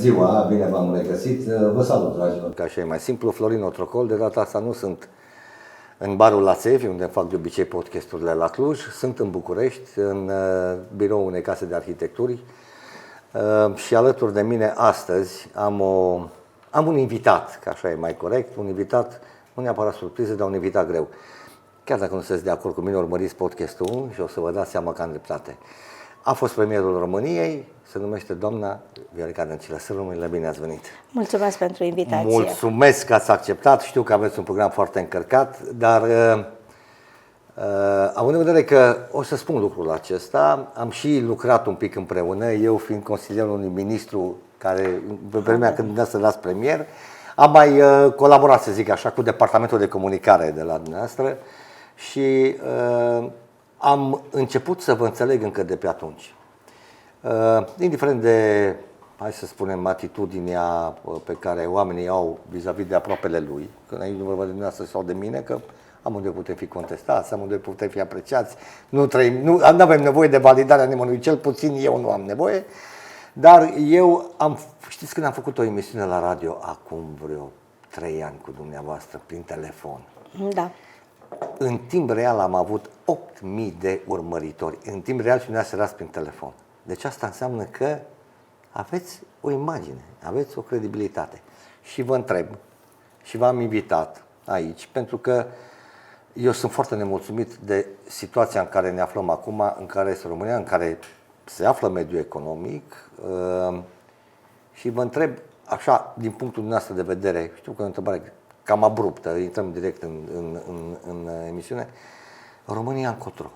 ziua, bine v-am regăsit. Vă salut, dragilor. Ca așa e mai simplu, Florin Otrocol. De data asta nu sunt în barul la Țevi, unde fac de obicei podcasturile la Cluj. Sunt în București, în biroul unei case de arhitecturi. Și alături de mine astăzi am un invitat, că așa e mai corect, un invitat, nu neapărat surpriză, dar un invitat greu. Chiar dacă nu sunteți de acord cu mine, urmăriți podcastul și o să vă dați seama că am dreptate. A fost premierul României, se numește doamna Viorica Dăncilă. Să rămânile, bine ați venit! Mulțumesc pentru invitație! Mulțumesc că ați acceptat, știu că aveți un program foarte încărcat, dar având în vedere că, o să spun lucrul acesta, am și lucrat un pic împreună, eu fiind consilierul unui ministru care, pe vremea când dumneavoastră erați premier, am mai colaborat, să zic așa, cu Departamentul de Comunicare de la dumneavoastră și am început să vă înțeleg încă de pe atunci. Indiferent de, hai să spunem, atitudinea pe care oamenii au vis-a-vis de aproapele lui, când aici nu vorba de dumneavoastră sau de mine, că amândoi putem fi contestați, amândoi putem fi apreciați, nu avem nevoie de validarea nimănui, cel puțin eu nu am nevoie, dar știți când am făcut o emisiune la radio acum vreo 3 ani cu dumneavoastră prin telefon? Da. În timp real am avut 8.000 de urmăritori, în timp real și dumneavoastră erați prin telefon. Deci asta înseamnă că aveți o imagine, aveți o credibilitate. Și vă întreb, și v-am invitat aici, pentru că eu sunt foarte nemulțumit de situația în care ne aflăm acum, în care este România, în care se află mediul economic și vă întreb, așa, din punctul dumneavoastră de vedere, știu că e o întrebare cam abruptă, intrăm direct în emisiune, România încotro.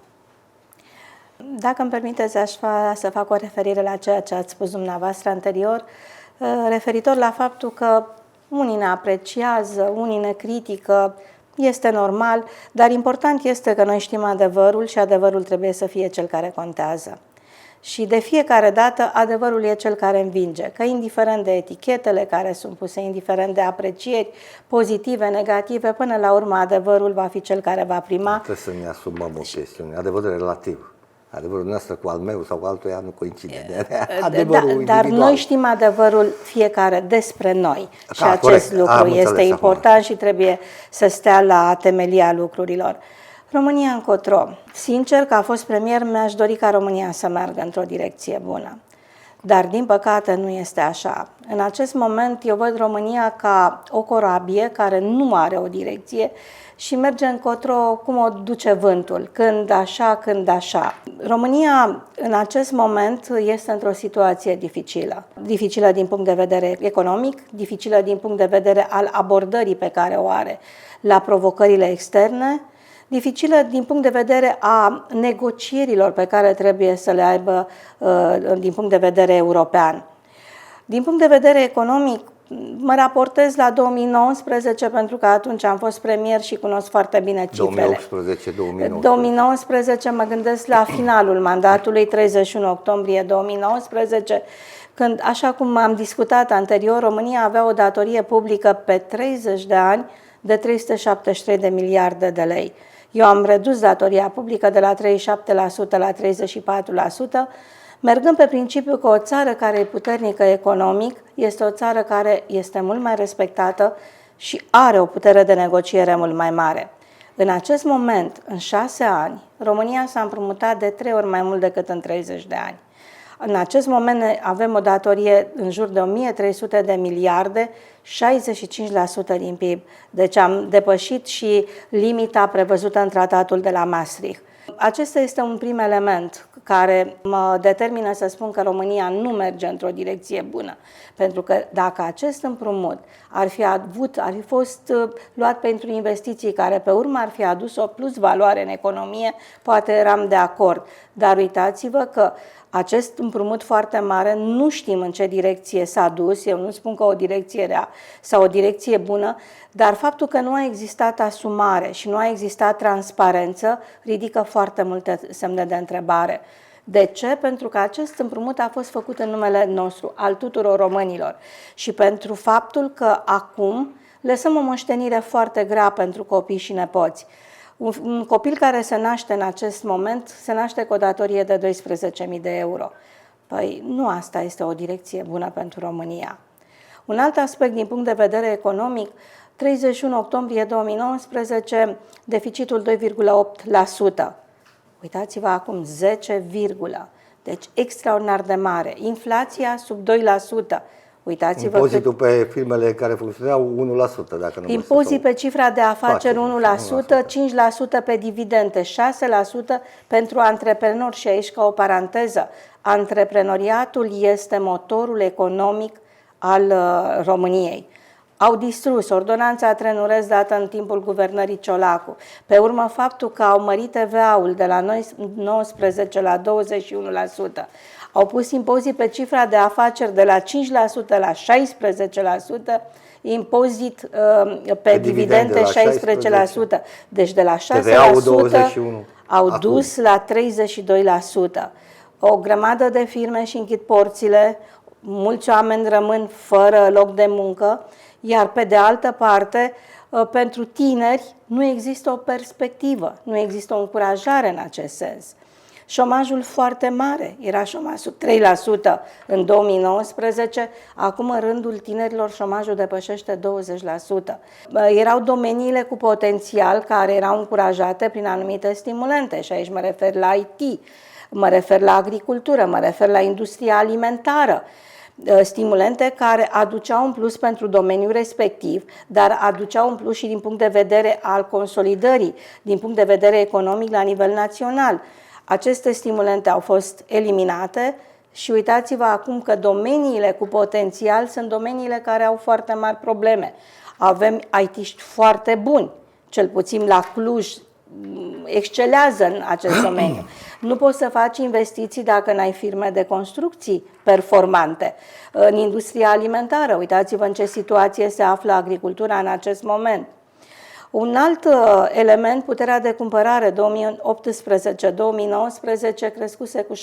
Dacă îmi permiteți, aș să fac o referire la ceea ce ați spus dumneavoastră anterior, referitor la faptul că unii ne apreciază, unii ne critică, este normal, dar important este că noi știm adevărul și adevărul trebuie să fie cel care contează. Și de fiecare dată adevărul e cel care învinge, că indiferent de etichetele care sunt puse, indiferent de aprecieri pozitive, negative, până la urmă adevărul va fi cel care va prima. Trebuie să ne asumăm o chestiune, adevărul relativ. Adevărul nostru cu al meu sau cu altuia nu coincide. Dar noi știm adevărul fiecare despre noi și acest corect. lucru este important și trebuie să stea la temelia lucrurilor. România încotro. Sincer, că a fost premier, mi-aș dori ca România să meargă într-o direcție bună. Dar, din păcate, nu este așa. În acest moment, eu văd România ca o corabie care nu are o direcție și merge încotro cum o duce vântul, când așa, când așa. România, în acest moment, este într-o situație dificilă. Dificilă din punct de vedere economic, dificilă din punct de vedere al abordării pe care o are la provocările externe, dificilă din punct de vedere a negocierilor pe care trebuie să le aibă din punct de vedere european. Din punct de vedere economic, mă raportez la 2019 pentru că atunci am fost premier și cunosc foarte bine cifrele. 2019, mă gândesc la finalul mandatului, 31 octombrie 2019, când, așa cum am discutat anterior, România avea o datorie publică pe 30 de ani de 373 de miliarde de lei. Eu am redus datoria publică de la 37% la 34%, mergând pe principiu că o țară care e puternică economic este o țară care este mult mai respectată și are o putere de negociere mult mai mare. În acest moment, în 6 ani, România s-a împrumutat de 3 ori mai mult decât în 30 de ani. În acest moment avem o datorie în jur de 1300 de miliarde, 65% din PIB. Deci am depășit și limita prevăzută în tratatul de la Maastricht. Acesta este un prim element care mă determină să spun că România nu merge într-o direcție bună. Pentru că dacă acest împrumut ar fi fost luat pentru investiții care pe urmă ar fi adus o plus valoare în economie, poate eram de acord. Dar uitați-vă că acest împrumut foarte mare nu știm în ce direcție s-a dus, eu nu spun că o direcție rea sau o direcție bună, dar faptul că nu a existat asumare și nu a existat transparență ridică foarte multe semne de întrebare. De ce? Pentru că acest împrumut a fost făcut în numele nostru, al tuturor românilor, și pentru faptul că acum lăsăm o moștenire foarte grea pentru copii și nepoți. Un copil care se naște în acest moment se naște cu o datorie de 12.000 de euro. Păi nu asta este o direcție bună pentru România. Un alt aspect din punct de vedere economic, 31 octombrie 2019, deficitul 2,8%. Uitați-vă acum 10, deci extraordinar de mare. Inflația sub 2%. Uitați-vă Impozitul pe firmele care funcționeau 1%, dacă nu impozit pe cifra de afaceri 1%, 5% pe dividende, 6% pentru antreprenori. Și aici, ca o paranteză, antreprenoriatul este motorul economic al României. Au distrus ordonanța Trenuresc dată în timpul guvernării Ciolacu. Pe urmă, faptul că au mărit TVA-ul de la 19% la 21%. Au pus impozit pe cifra de afaceri de la 5% la 16%, impozit pe dividende 16%. Deci de la 6% au dus la 32%. O grămadă de firme și închid porțile, mulți oameni rămân fără loc de muncă, iar pe de altă parte, pentru tineri nu există o perspectivă, nu există o încurajare în acest sens. Șomajul foarte mare, era șomaj sub 3% în 2019, acum în rândul tinerilor șomajul depășește 20%. Erau domeniile cu potențial care erau încurajate prin anumite stimulente și aici mă refer la IT, mă refer la agricultură, mă refer la industria alimentară. Stimulente care aduceau un plus pentru domeniul respectiv, dar aduceau un plus și din punct de vedere al consolidării, din punct de vedere economic la nivel național. Aceste stimulente au fost eliminate și uitați-vă acum că domeniile cu potențial sunt domeniile care au foarte mari probleme. Avem IT-ști foarte buni, cel puțin la Cluj excelează în acest domeniu. Nu poți să faci investiții dacă n-ai firme de construcții performante. În industria alimentară, uitați-vă în ce situație se află agricultura în acest moment. Un alt element, puterea de cumpărare 2018-2019 crescuse cu 60%.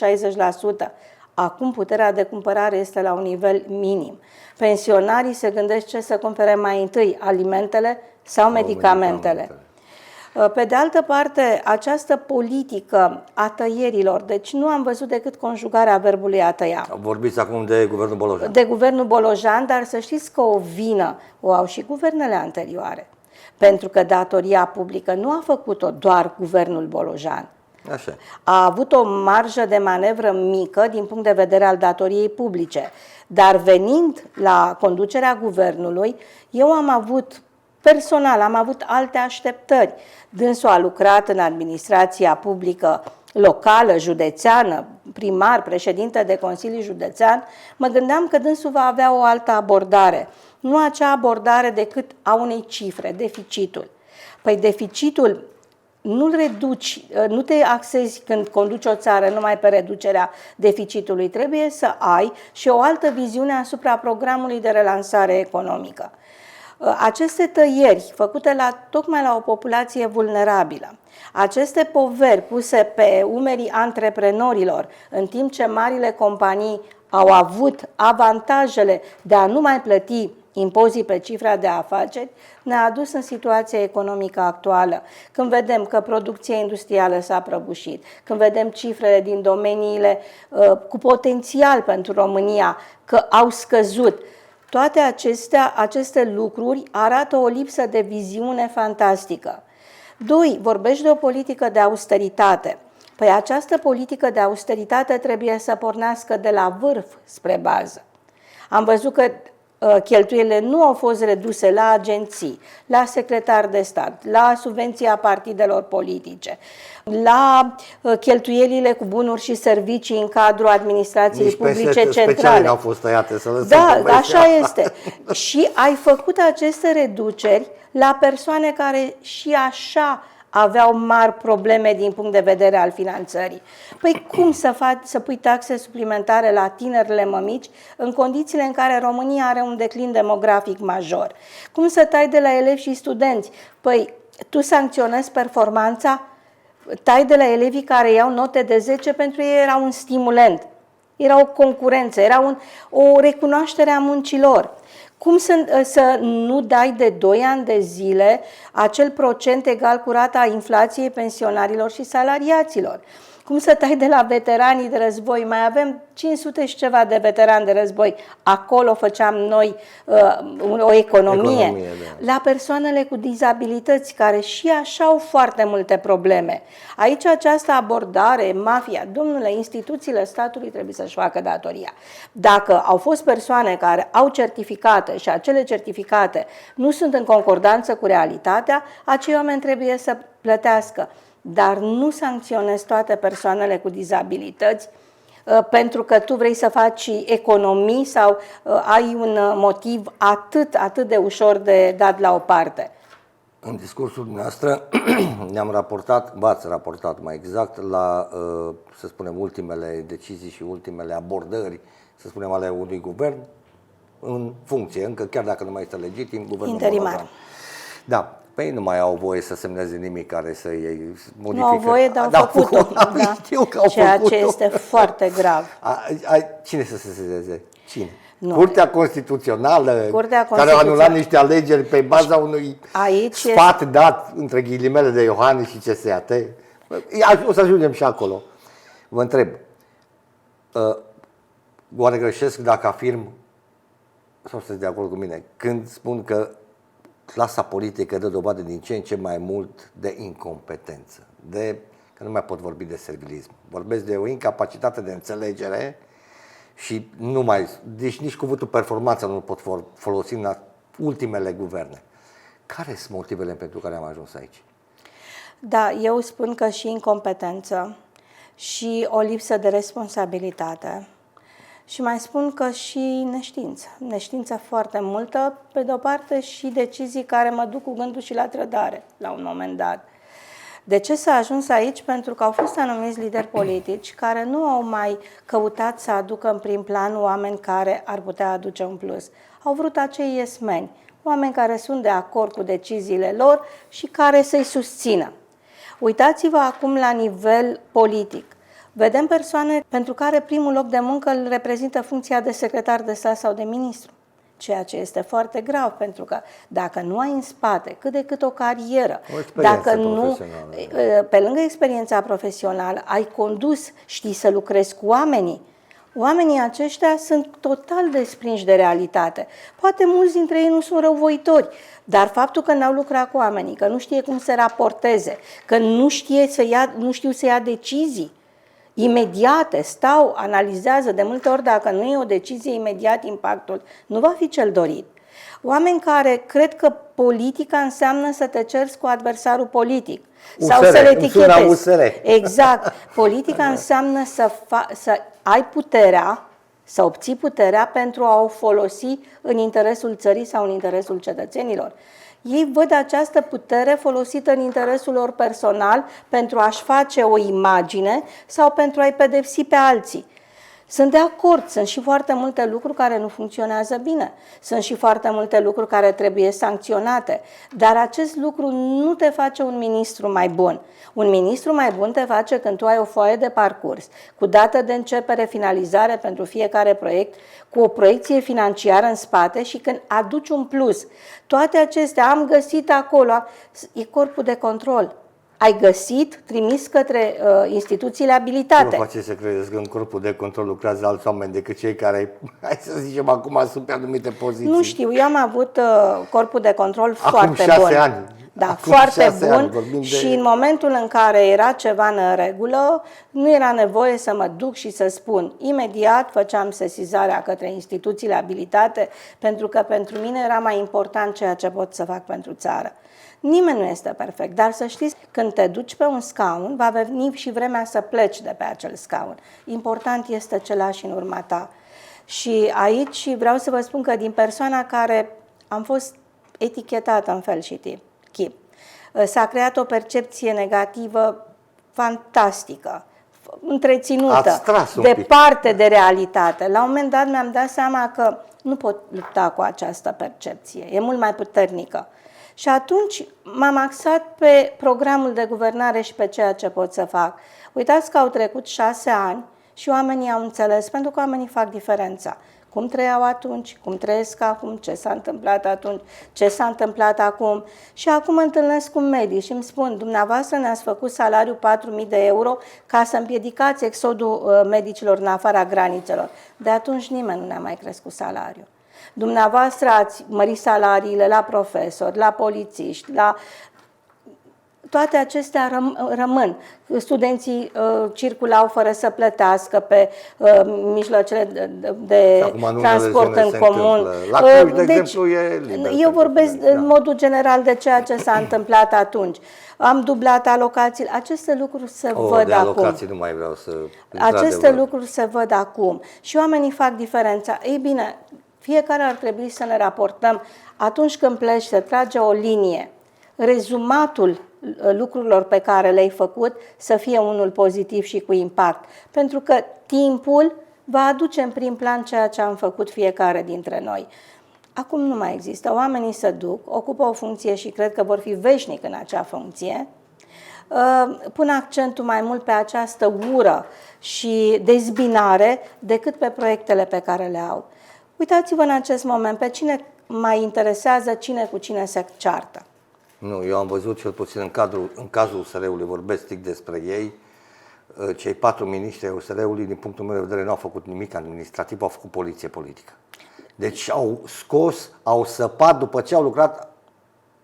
Acum puterea de cumpărare este la un nivel minim. Pensionarii se gândesc ce să cumpere mai întâi, alimentele sau medicamentele. Pe de altă parte, această politică a tăierilor, deci nu am văzut decât conjugarea verbului a tăia. Vorbiți acum de guvernul Bolojan. De guvernul Bolojan, dar să știți că o vină o au și guvernele anterioare. Pentru că datoria publică nu a făcut-o doar guvernul Bolojan. Așa. A avut o marjă de manevră mică din punct de vedere al datoriei publice. Dar venind la conducerea guvernului, eu am avut alte așteptări. Dânsul a lucrat în administrația publică locală, județeană, primar, președinte de Consiliu Județean. Mă gândeam că dânsul va avea o altă abordare. Nu acea abordare decât a unei cifre, deficitul. Păi deficitul nu-l reduci, nu te axezi când conduci o țară numai pe reducerea deficitului. Trebuie să ai și o altă viziune asupra programului de relansare economică. Aceste tăieri făcute tocmai la o populație vulnerabilă, aceste poveri puse pe umerii antreprenorilor, în timp ce marile companii au avut avantajele de a nu mai plăti impozit pe cifra de afaceri, ne-a adus în situația economică actuală. Când vedem că producția industrială s-a prăbușit, când vedem cifrele din domeniile cu potențial pentru România că au scăzut, toate aceste lucruri arată o lipsă de viziune fantastică. 2. Vorbești de o politică de austeritate. Păi această politică de austeritate trebuie să pornească de la vârf spre bază. Am văzut că cheltuielile nu au fost reduse la agenții, la secretari de stat, la subvenția partidelor politice, la cheltuielile cu bunuri și servicii în cadrul administrației publice centrale. N-au fost tăiate, să lăsăm da, așa este. Și ai făcut aceste reduceri la persoane care și așa aveau mari probleme din punct de vedere al finanțării. Păi cum să pui taxe suplimentare la tinerile mămici în condițiile în care România are un declin demografic major? Cum să tai de la elevi și studenți? Păi tu sancționezi performanța, tai de la elevii care iau note de 10, pentru ei era un stimulent, era o concurență, era o recunoaștere a muncilor. Cum să nu dai de 2 ani de zile acel procent egal cu rata inflației pensionarilor și salariaților? Cum să tai de la veteranii de război? Mai avem 500 și ceva de veterani de război. Acolo făceam noi o economie. Da. La persoanele cu dizabilități, care și așa au foarte multe probleme. Aici această abordare, mafia, domnule, instituțiile statului trebuie să-și facă datoria. Dacă au fost persoane care au certificate și acele certificate nu sunt în concordanță cu realitatea, acei oameni trebuie să plătească. Dar nu sancționezi toate persoanele cu dizabilități pentru că tu vrei să faci economii sau ai un motiv atât de ușor de dat la o parte. În discursul dumneavoastră ne-am raportat, v-ați raportat mai exact la, să spunem, ultimele decizii și ultimele abordări, să spunem, ale unui guvern în funcție, încă chiar dacă nu mai este legitim, guvernul interimar. Moravan. Da. Păi nu mai au voie să semneze nimic care să iei modifică. Nu au voie, dar au făcut-o. Da. Știu că au ceea făcut-o. ce este foarte grav. Cine să se sesizeze? Cine? Nu. Curtea Constituțională, care a anulat niște alegeri pe baza unui sfat dat, între ghilimele, de Iohannis și CSAT. O să ajungem și acolo. Vă întreb, oare greșesc dacă afirm, sau sunteți de acord cu mine, când spun că clasa politică dă dovadă din ce în ce mai mult de incompetență, că nu mai pot vorbi de servilism. Vorbesc de o incapacitate de înțelegere și deci nici cuvântul performanță nu pot folosi în ultimele guverne. Care sunt motivele pentru care am ajuns aici? Da, eu spun că și incompetență și o lipsă de responsabilitate. Și mai spun că și neștiință foarte multă, pe de-o parte și decizii care mă duc cu gândul și la trădare, la un moment dat. De ce s-a ajuns aici? Pentru că au fost anumiți lideri politici care nu au mai căutat să aducă în prim plan oameni care ar putea aduce un plus. Au vrut acei iesmeni, oameni care sunt de acord cu deciziile lor și care să-i susțină. Uitați-vă acum la nivel politic. Vedem persoane pentru care primul loc de muncă îl reprezintă funcția de secretar de stat sau de ministru, ceea ce este foarte grav, pentru că dacă nu ai în spate cât de cât o carieră, dacă nu, pe lângă experiența profesională, ai condus, știi să lucrezi cu oamenii aceștia sunt total desprinși de realitate. Poate mulți dintre ei nu sunt răuvoitori, dar faptul că n-au lucrat cu oamenii, că nu știe cum să raporteze, că nu știu să ia decizii imediate, analizează, de multe ori dacă nu e o decizie imediat, impactul nu va fi cel dorit. Oameni care cred că politica înseamnă să te ceri cu adversarul politic sau să le etichetezi. Exact. Politica înseamnă să ai puterea, să obții puterea pentru a o folosi în interesul țării sau în interesul cetățenilor. Ei văd această putere folosită în interesul lor personal pentru a-și face o imagine sau pentru a-i pedepsi pe alții. Sunt de acord, sunt și foarte multe lucruri care nu funcționează bine, sunt și foarte multe lucruri care trebuie sancționate, dar acest lucru nu te face un ministru mai bun. Un ministru mai bun te face când tu ai o foaie de parcurs, cu dată de începere, finalizare pentru fiecare proiect, cu o proiecție financiară în spate și când aduci un plus. Toate acestea am găsit acolo, e corpul de control. Ai găsit, trimis către instituțiile abilitate. Nu faceți să credeți că în corpul de control lucrează alți oameni decât cei care, hai să zicem acum, sunt pe anumite poziții? Nu știu, eu am avut corpul de control acum foarte 6 bun. Ani. Da, acum foarte bun și în momentul în care era ceva în regulă, nu era nevoie să mă duc și să spun. Imediat făceam sesizarea către instituțiile abilitate, pentru că pentru mine era mai important ceea ce pot să fac pentru țară. Nimeni nu este perfect, dar să știți, când te duci pe un scaun, va veni și vremea să pleci de pe acel scaun. Important este ce lași în urma ta. Și aici vreau să vă spun că din persoana care am fost etichetată în fel și chip, s-a creat o percepție negativă fantastică, întreținută, departe de realitate. La un moment dat mi-am dat seama că nu pot lupta cu această percepție, e mult mai puternică. Și atunci m-am axat pe programul de guvernare și pe ceea ce pot să fac. Uitați că au trecut 6 ani și oamenii au înțeles, pentru că oamenii fac diferența. cum trăiau atunci, cum trăiesc acum, ce s-a întâmplat atunci, ce s-a întâmplat acum. Și acum mă întâlnesc cu medici și îmi spun, dumneavoastră ne-ați făcut salariul 4.000 de euro ca să împiedicați exodul medicilor în afara granițelor. De atunci nimeni nu ne-a mai crescut salariul. Dumneavoastră ați mărit salariile la profesori, la polițiști, la... Toate acestea rămân. Studenții circulau fără să plătească pe mijloacele de transport în comun. La Cluj, de exemplu, e liber. Eu vorbesc în modul general de ceea ce s-a întâmplat atunci. Am dublat alocațiile. Aceste lucruri se văd de acum. alocații nu mai vreau să... Aceste lucruri se văd acum. Și oamenii fac diferența. Ei bine, fiecare ar trebui să ne raportăm atunci când pleci, să trage o linie, rezumatul lucrurilor pe care le-ai făcut să fie unul pozitiv și cu impact. Pentru că timpul va aduce în prim plan ceea ce am făcut fiecare dintre noi. Acum nu mai există. Oamenii se duc, ocupă o funcție și cred că vor fi veșnic în acea funcție. Pun accentul mai mult pe această ură și dezbinare decât pe proiectele pe care le au. Uitați-vă în acest moment pe cine mai interesează cine cu cine se ceartă. Nu, eu am văzut cel puțin în cazul USR-ului, vorbesc strict despre ei, cei 4 miniștri ai USR-ului, din punctul meu de vedere, nu au făcut nimic administrativ, au făcut poliție politică. Deci au săpat după ce au lucrat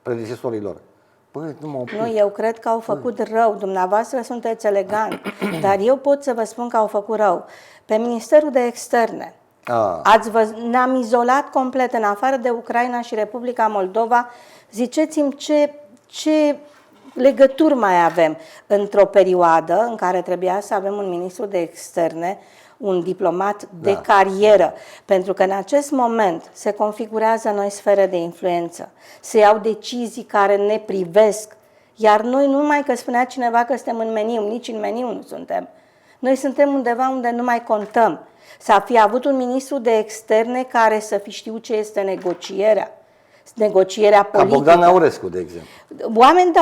predecesorii lor. Bă, nu, eu cred că au făcut rău. Dumneavoastră sunteți elegant, dar eu pot să vă spun că au făcut rău. Pe Ministerul de Externe, ne-am izolat complet în afară de Ucraina și Republica Moldova. Ziceți-mi ce legături mai avem într-o perioadă în care trebuia să avem un ministru de externe, un diplomat de carieră, pentru că în acest moment se configurează noi sfere de influență, se iau decizii care ne privesc, iar noi nu numai că spunea cineva că suntem în meniu, nici în meniu nu suntem. Noi suntem undeva unde nu mai contăm. Să fi avut un ministru de externe care să fi știut ce este negocierea politică. Ca Bogdan Aurescu, de exemplu.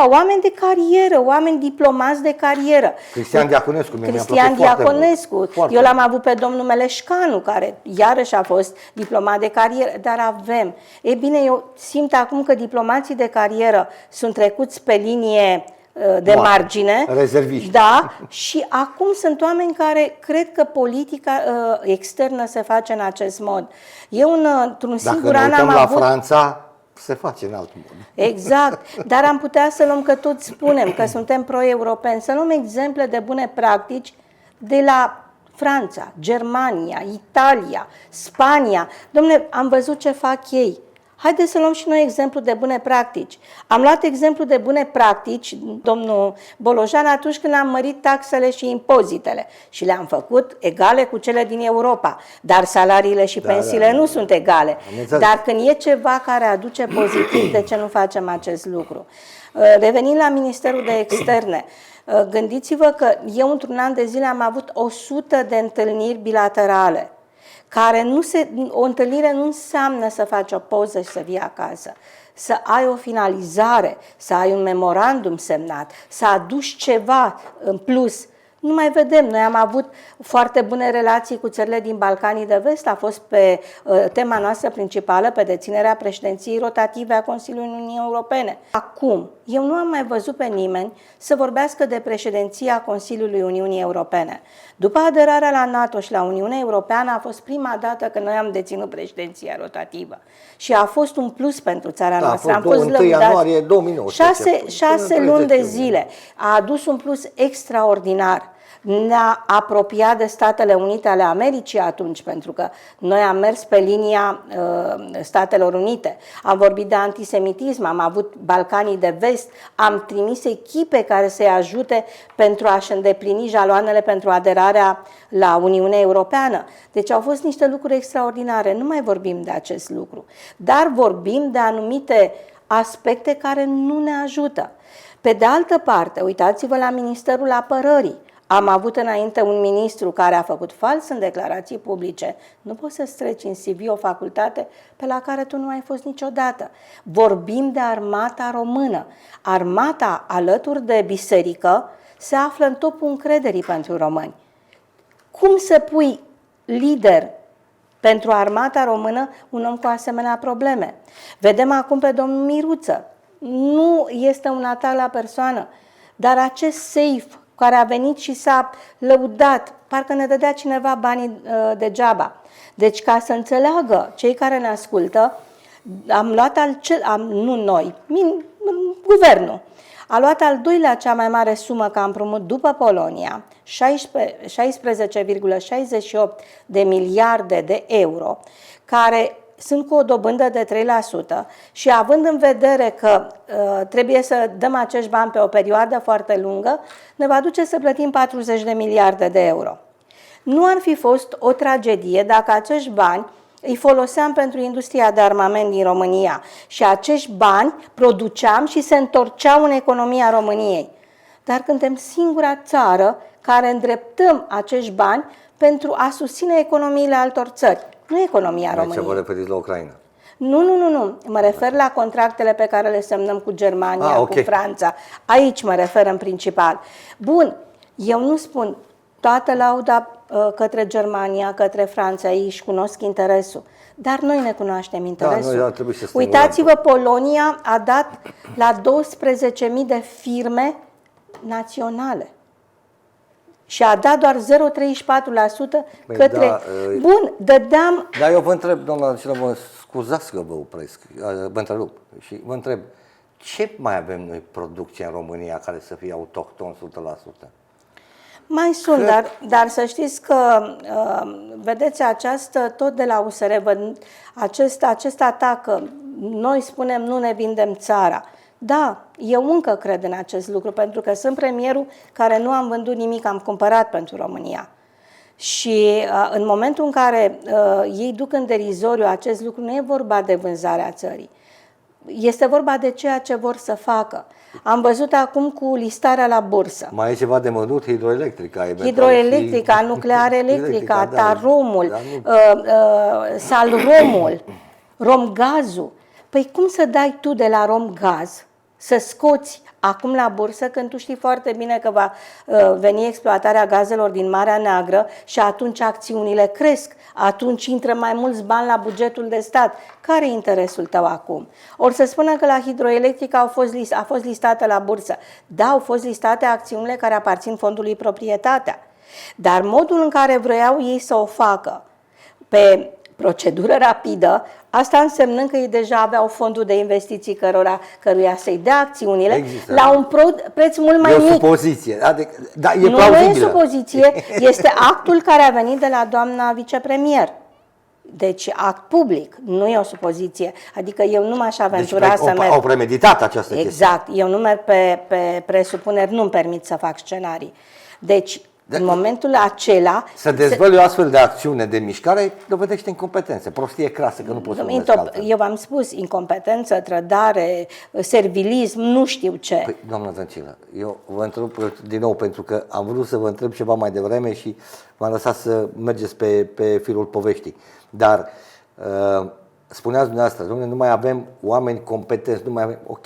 Oameni de carieră, oameni diplomați de carieră. Cristian Diaconescu, Cristian Diaconescu. Eu l-am avut pe domnul Meleșcanu, care iarăși a fost diplomat de carieră, dar avem. E bine, eu simt acum că diplomații de carieră sunt trecuți pe linie de margine. Rezerviști. Da, și acum sunt oameni care cred că politica externă se face în acest mod. Eu într-un singur an am avut... Franța, se face în alt mod. Exact, dar am putea să luăm, că toți spunem că suntem pro-europeni, să luăm exemple de bune practici de la Franța, Germania, Italia, Spania. Dom'le, am văzut ce fac ei. Haideți să luăm și noi exemplu de bune practici. Am luat exemplu de bune practici, domnul Bolojan, atunci când am mărit taxele și impozitele și le-am făcut egale cu cele din Europa. Dar salariile și pensiile nu sunt egale. Dar când e ceva care aduce pozitiv, de ce nu facem acest lucru? Revenind la Ministerul de Externe, gândiți-vă că eu într-un an de zile am avut 100 de întâlniri bilaterale. O întâlnire nu înseamnă să faci o poză și să vii acasă. Să ai o finalizare, să ai un memorandum semnat, să aduci ceva în plus. Nu mai vedem. Noi am avut foarte bune relații cu țările din Balcanii de Vest. A fost pe tema noastră principală, pe deținerea președinției rotative a Consiliului Uniunii Europene. Acum, eu nu am mai văzut pe nimeni să vorbească de președinția Consiliului Uniunii Europene. După aderarea la NATO și la Uniunea Europeană a fost prima dată când noi am deținut președinția rotativă. Și a fost un plus pentru țara noastră. Am fost 1 ianuarie 2019. 6 luni de zile. A adus un plus extraordinar. Ne-a apropiat de Statele Unite ale Americii atunci, pentru că noi am mers pe linia Statelor Unite. Am vorbit de antisemitism, am avut Balcanii de Vest, am trimis echipe care să-i ajute pentru a-și îndeplini jaloanele pentru aderarea la Uniunea Europeană. Deci au fost niște lucruri extraordinare. Nu mai vorbim de acest lucru, dar vorbim de anumite aspecte care nu ne ajută. Pe de altă parte, uitați-vă la Ministerul Apărării. Am avut înainte un ministru care a făcut fals în declarații publice. Nu poți să-ți treci în CV o facultate pe la care tu nu ai fost niciodată. Vorbim de armata română. Armata, alături de biserică, se află în topul încrederii pentru români. Cum să pui lider pentru armata română un om cu asemenea probleme. Vedem acum pe domnul Miruță. Nu este un atac la persoană, dar acest safe care a venit și s-a lăudat, parcă ne dădea cineva banii degeaba. Deci ca să înțeleagă cei care ne ascultă, am luat nu noi, guvernul, a luat al doilea cea mai mare sumă ca împrumut după Polonia, 16,68 de miliarde de euro, care sunt cu o dobândă de 3% și având în vedere că trebuie să dăm acești bani pe o perioadă foarte lungă, ne va duce să plătim 40 de miliarde de euro. Nu ar fi fost o tragedie dacă acești bani îi foloseam pentru industria de armament din România și acești bani produceam și se întorceau în economia României. Dar suntem singura țară care îndreptăm acești bani pentru a susține economiile altor țări, nu economia României. Ce vă referiți la Ucraina? Nu. Mă refer la contractele pe care le semnăm cu Germania, cu Franța. Aici mă refer în principal. Bun, eu nu spun toată lauda către Germania, către Franța, ei își cunosc interesul. Dar noi ne cunoaștem interesul. Noi trebuie să uitați-vă, Polonia a dat la 12.000 de firme naționale. Și a dat doar 0,34% către... Bun, dădeam... Dar eu vă întreb, doamna Dăncilă, mă scuzați că vă opresc, vă întrerup și vă întreb, ce mai avem noi producție în România care să fie autohton 100%? Mai sunt, dar să știți că, vedeți, tot de la USR, acest atac, că noi spunem nu ne vindem țara. Da, eu încă cred în acest lucru, pentru că sunt premierul care nu am vândut nimic, am cumpărat pentru România. Și în momentul în care ei duc în derizoriu acest lucru, nu e vorba de vânzarea țării. Este vorba de ceea ce vor să facă. Am văzut acum cu listarea la bursă. Mai e ceva de mănut, hidroelectrica, nucleară electrica, Taromul, Salromul, Romgazul. Păi cum să dai tu de la Romgaz să scoți acum la bursă când tu știi foarte bine că va veni exploatarea gazelor din Marea Neagră și atunci acțiunile cresc, atunci intră mai mulți bani la bugetul de stat. Care e interesul tău acum? Or să spună că la hidroelectrică a fost listată la bursă. Da, au fost listate acțiunile care aparțin fondului Proprietatea. Dar modul în care vreau ei să o facă pe procedură rapidă, asta însemnând că ei deja aveau fondul de investiții căruia să-i dea acțiunile la un preț mult mai mic. E o supoziție. Da, e nu e supoziție, este actul care a venit de la doamna vicepremier. Deci act public, nu e o supoziție. Adică eu nu m-aș aventura să merg... Au premeditat această chestie. Exact, eu nu merg pe presupuneri, nu-mi permit să fac scenarii. Deci, în momentul acela... Să dezvălui o astfel de acțiune, de mișcare, dovedește incompetență, prostie crasă, că nu poți să numesc altfel. Eu v-am spus, incompetență, trădare, servilism, nu știu ce. Păi, doamna Dăncilă, eu vă întreb din nou, pentru că am vrut să vă întreb ceva mai devreme și v-am lăsat să mergeți pe firul poveștii. Dar spuneați dumneavoastră, domnule, nu mai avem oameni competenți, nu mai avem... Ok.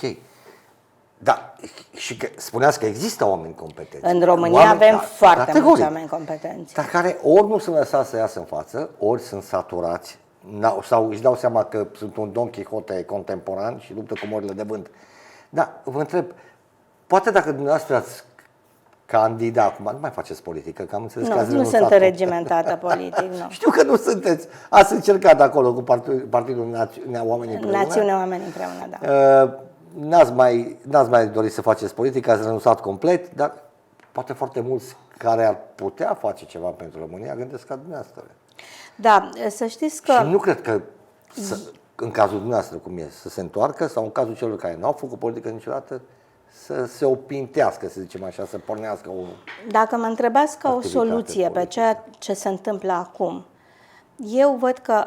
Da, și că spuneați că există oameni competenți. În România avem foarte mulți oameni competenți. Dar care ori nu sunt lăsați să iasă în față, ori sunt saturați, sau își dau seama că sunt un Don Quixote contemporan și luptă cu morile de vânt. Da, vă întreb, poate dacă dumneavoastră ați candida acum, nu mai faceți politică, că am înțeles că ați renunțat. Nu sunt regimentată politic, nu. Știu că nu sunteți. Ați încercat acolo cu Partidul Oamenii Împreună. Națiunea Oamenii Împreună, da. N-ați mai dorit să faceți politică, ați renunțat complet, dar poate foarte mulți care ar putea face ceva pentru România gândesc ca dumneavoastră. Da, să știți că... Și nu cred că în cazul dumneavoastră cum e, să se întoarcă, sau în cazul celor care nu au făcut politică niciodată, să se opintească, să zicem așa, să pornească o... Dacă mă întrebați ca o soluție pe ceea ce se întâmplă acum, eu văd că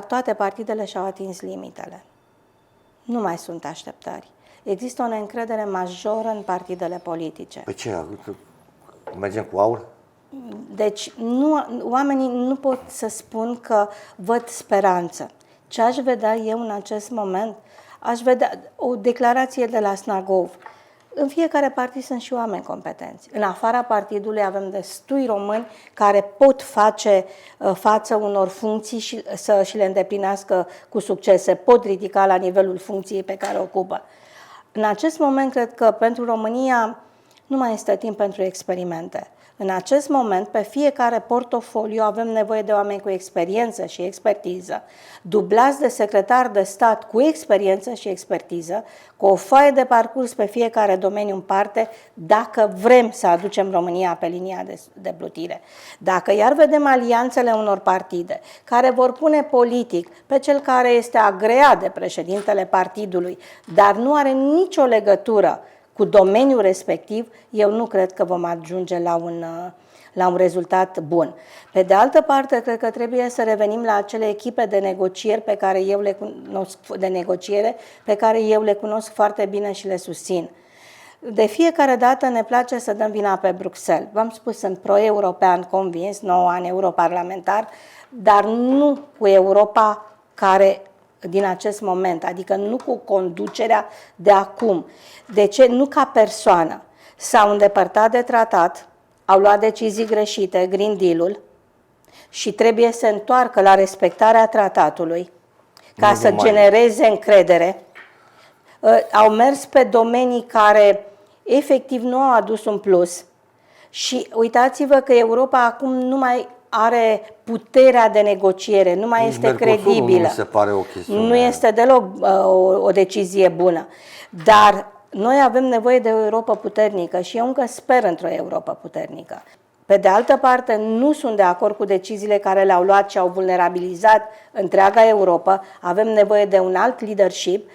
toate partidele și-au atins limitele. Nu mai sunt așteptări. Există o neîncredere majoră în partidele politice. Pe ce? Mergem cu aur? Deci oamenii nu pot să spun că văd speranță. Ce aș vedea eu în acest moment? Aș vedea o declarație de la Snagov. În fiecare partid sunt și oameni competenți. În afara partidului avem destui români care pot face față unor funcții și și le îndeplinească cu succes, se pot ridica la nivelul funcției pe care o ocupă. În acest moment, cred că pentru România nu mai este timp pentru experimente. În acest moment, pe fiecare portofoliu avem nevoie de oameni cu experiență și expertiză, dublați de secretari de stat cu experiență și expertiză, cu o foaie de parcurs pe fiecare domeniu în parte, dacă vrem să aducem România pe linia de plutire. Dacă iar vedem alianțele unor partide care vor pune politic pe cel care este agreat de președintele partidului, dar nu are nicio legătură cu domeniul respectiv, eu nu cred că vom ajunge la un rezultat bun. Pe de altă parte, cred că trebuie să revenim la acele echipe de negocieri pe care eu le cunosc foarte bine și le susțin. De fiecare dată ne place să dăm vina pe Bruxelles. V-am spus, sunt pro-european convins, 9 ani europarlamentar, dar nu cu Europa care din acest moment, adică nu cu conducerea de acum. De ce? Nu ca persoană. S-au îndepărtat de tratat, au luat decizii greșite, Green Deal-ul, și trebuie să se întoarcă la respectarea tratatului ca să genereze încredere. Au mers pe domenii care efectiv nu au adus un plus și uitați-vă că Europa acum nu mai are puterea de negociere, nu mai este credibilă. Nu se pare o chestiune. Nu este deloc o decizie bună. Dar noi avem nevoie de o Europă puternică și eu încă sper într-o Europă puternică. Pe de altă parte, nu sunt de acord cu deciziile care le-au luat și au vulnerabilizat întreaga Europa. Avem nevoie de un alt leadership,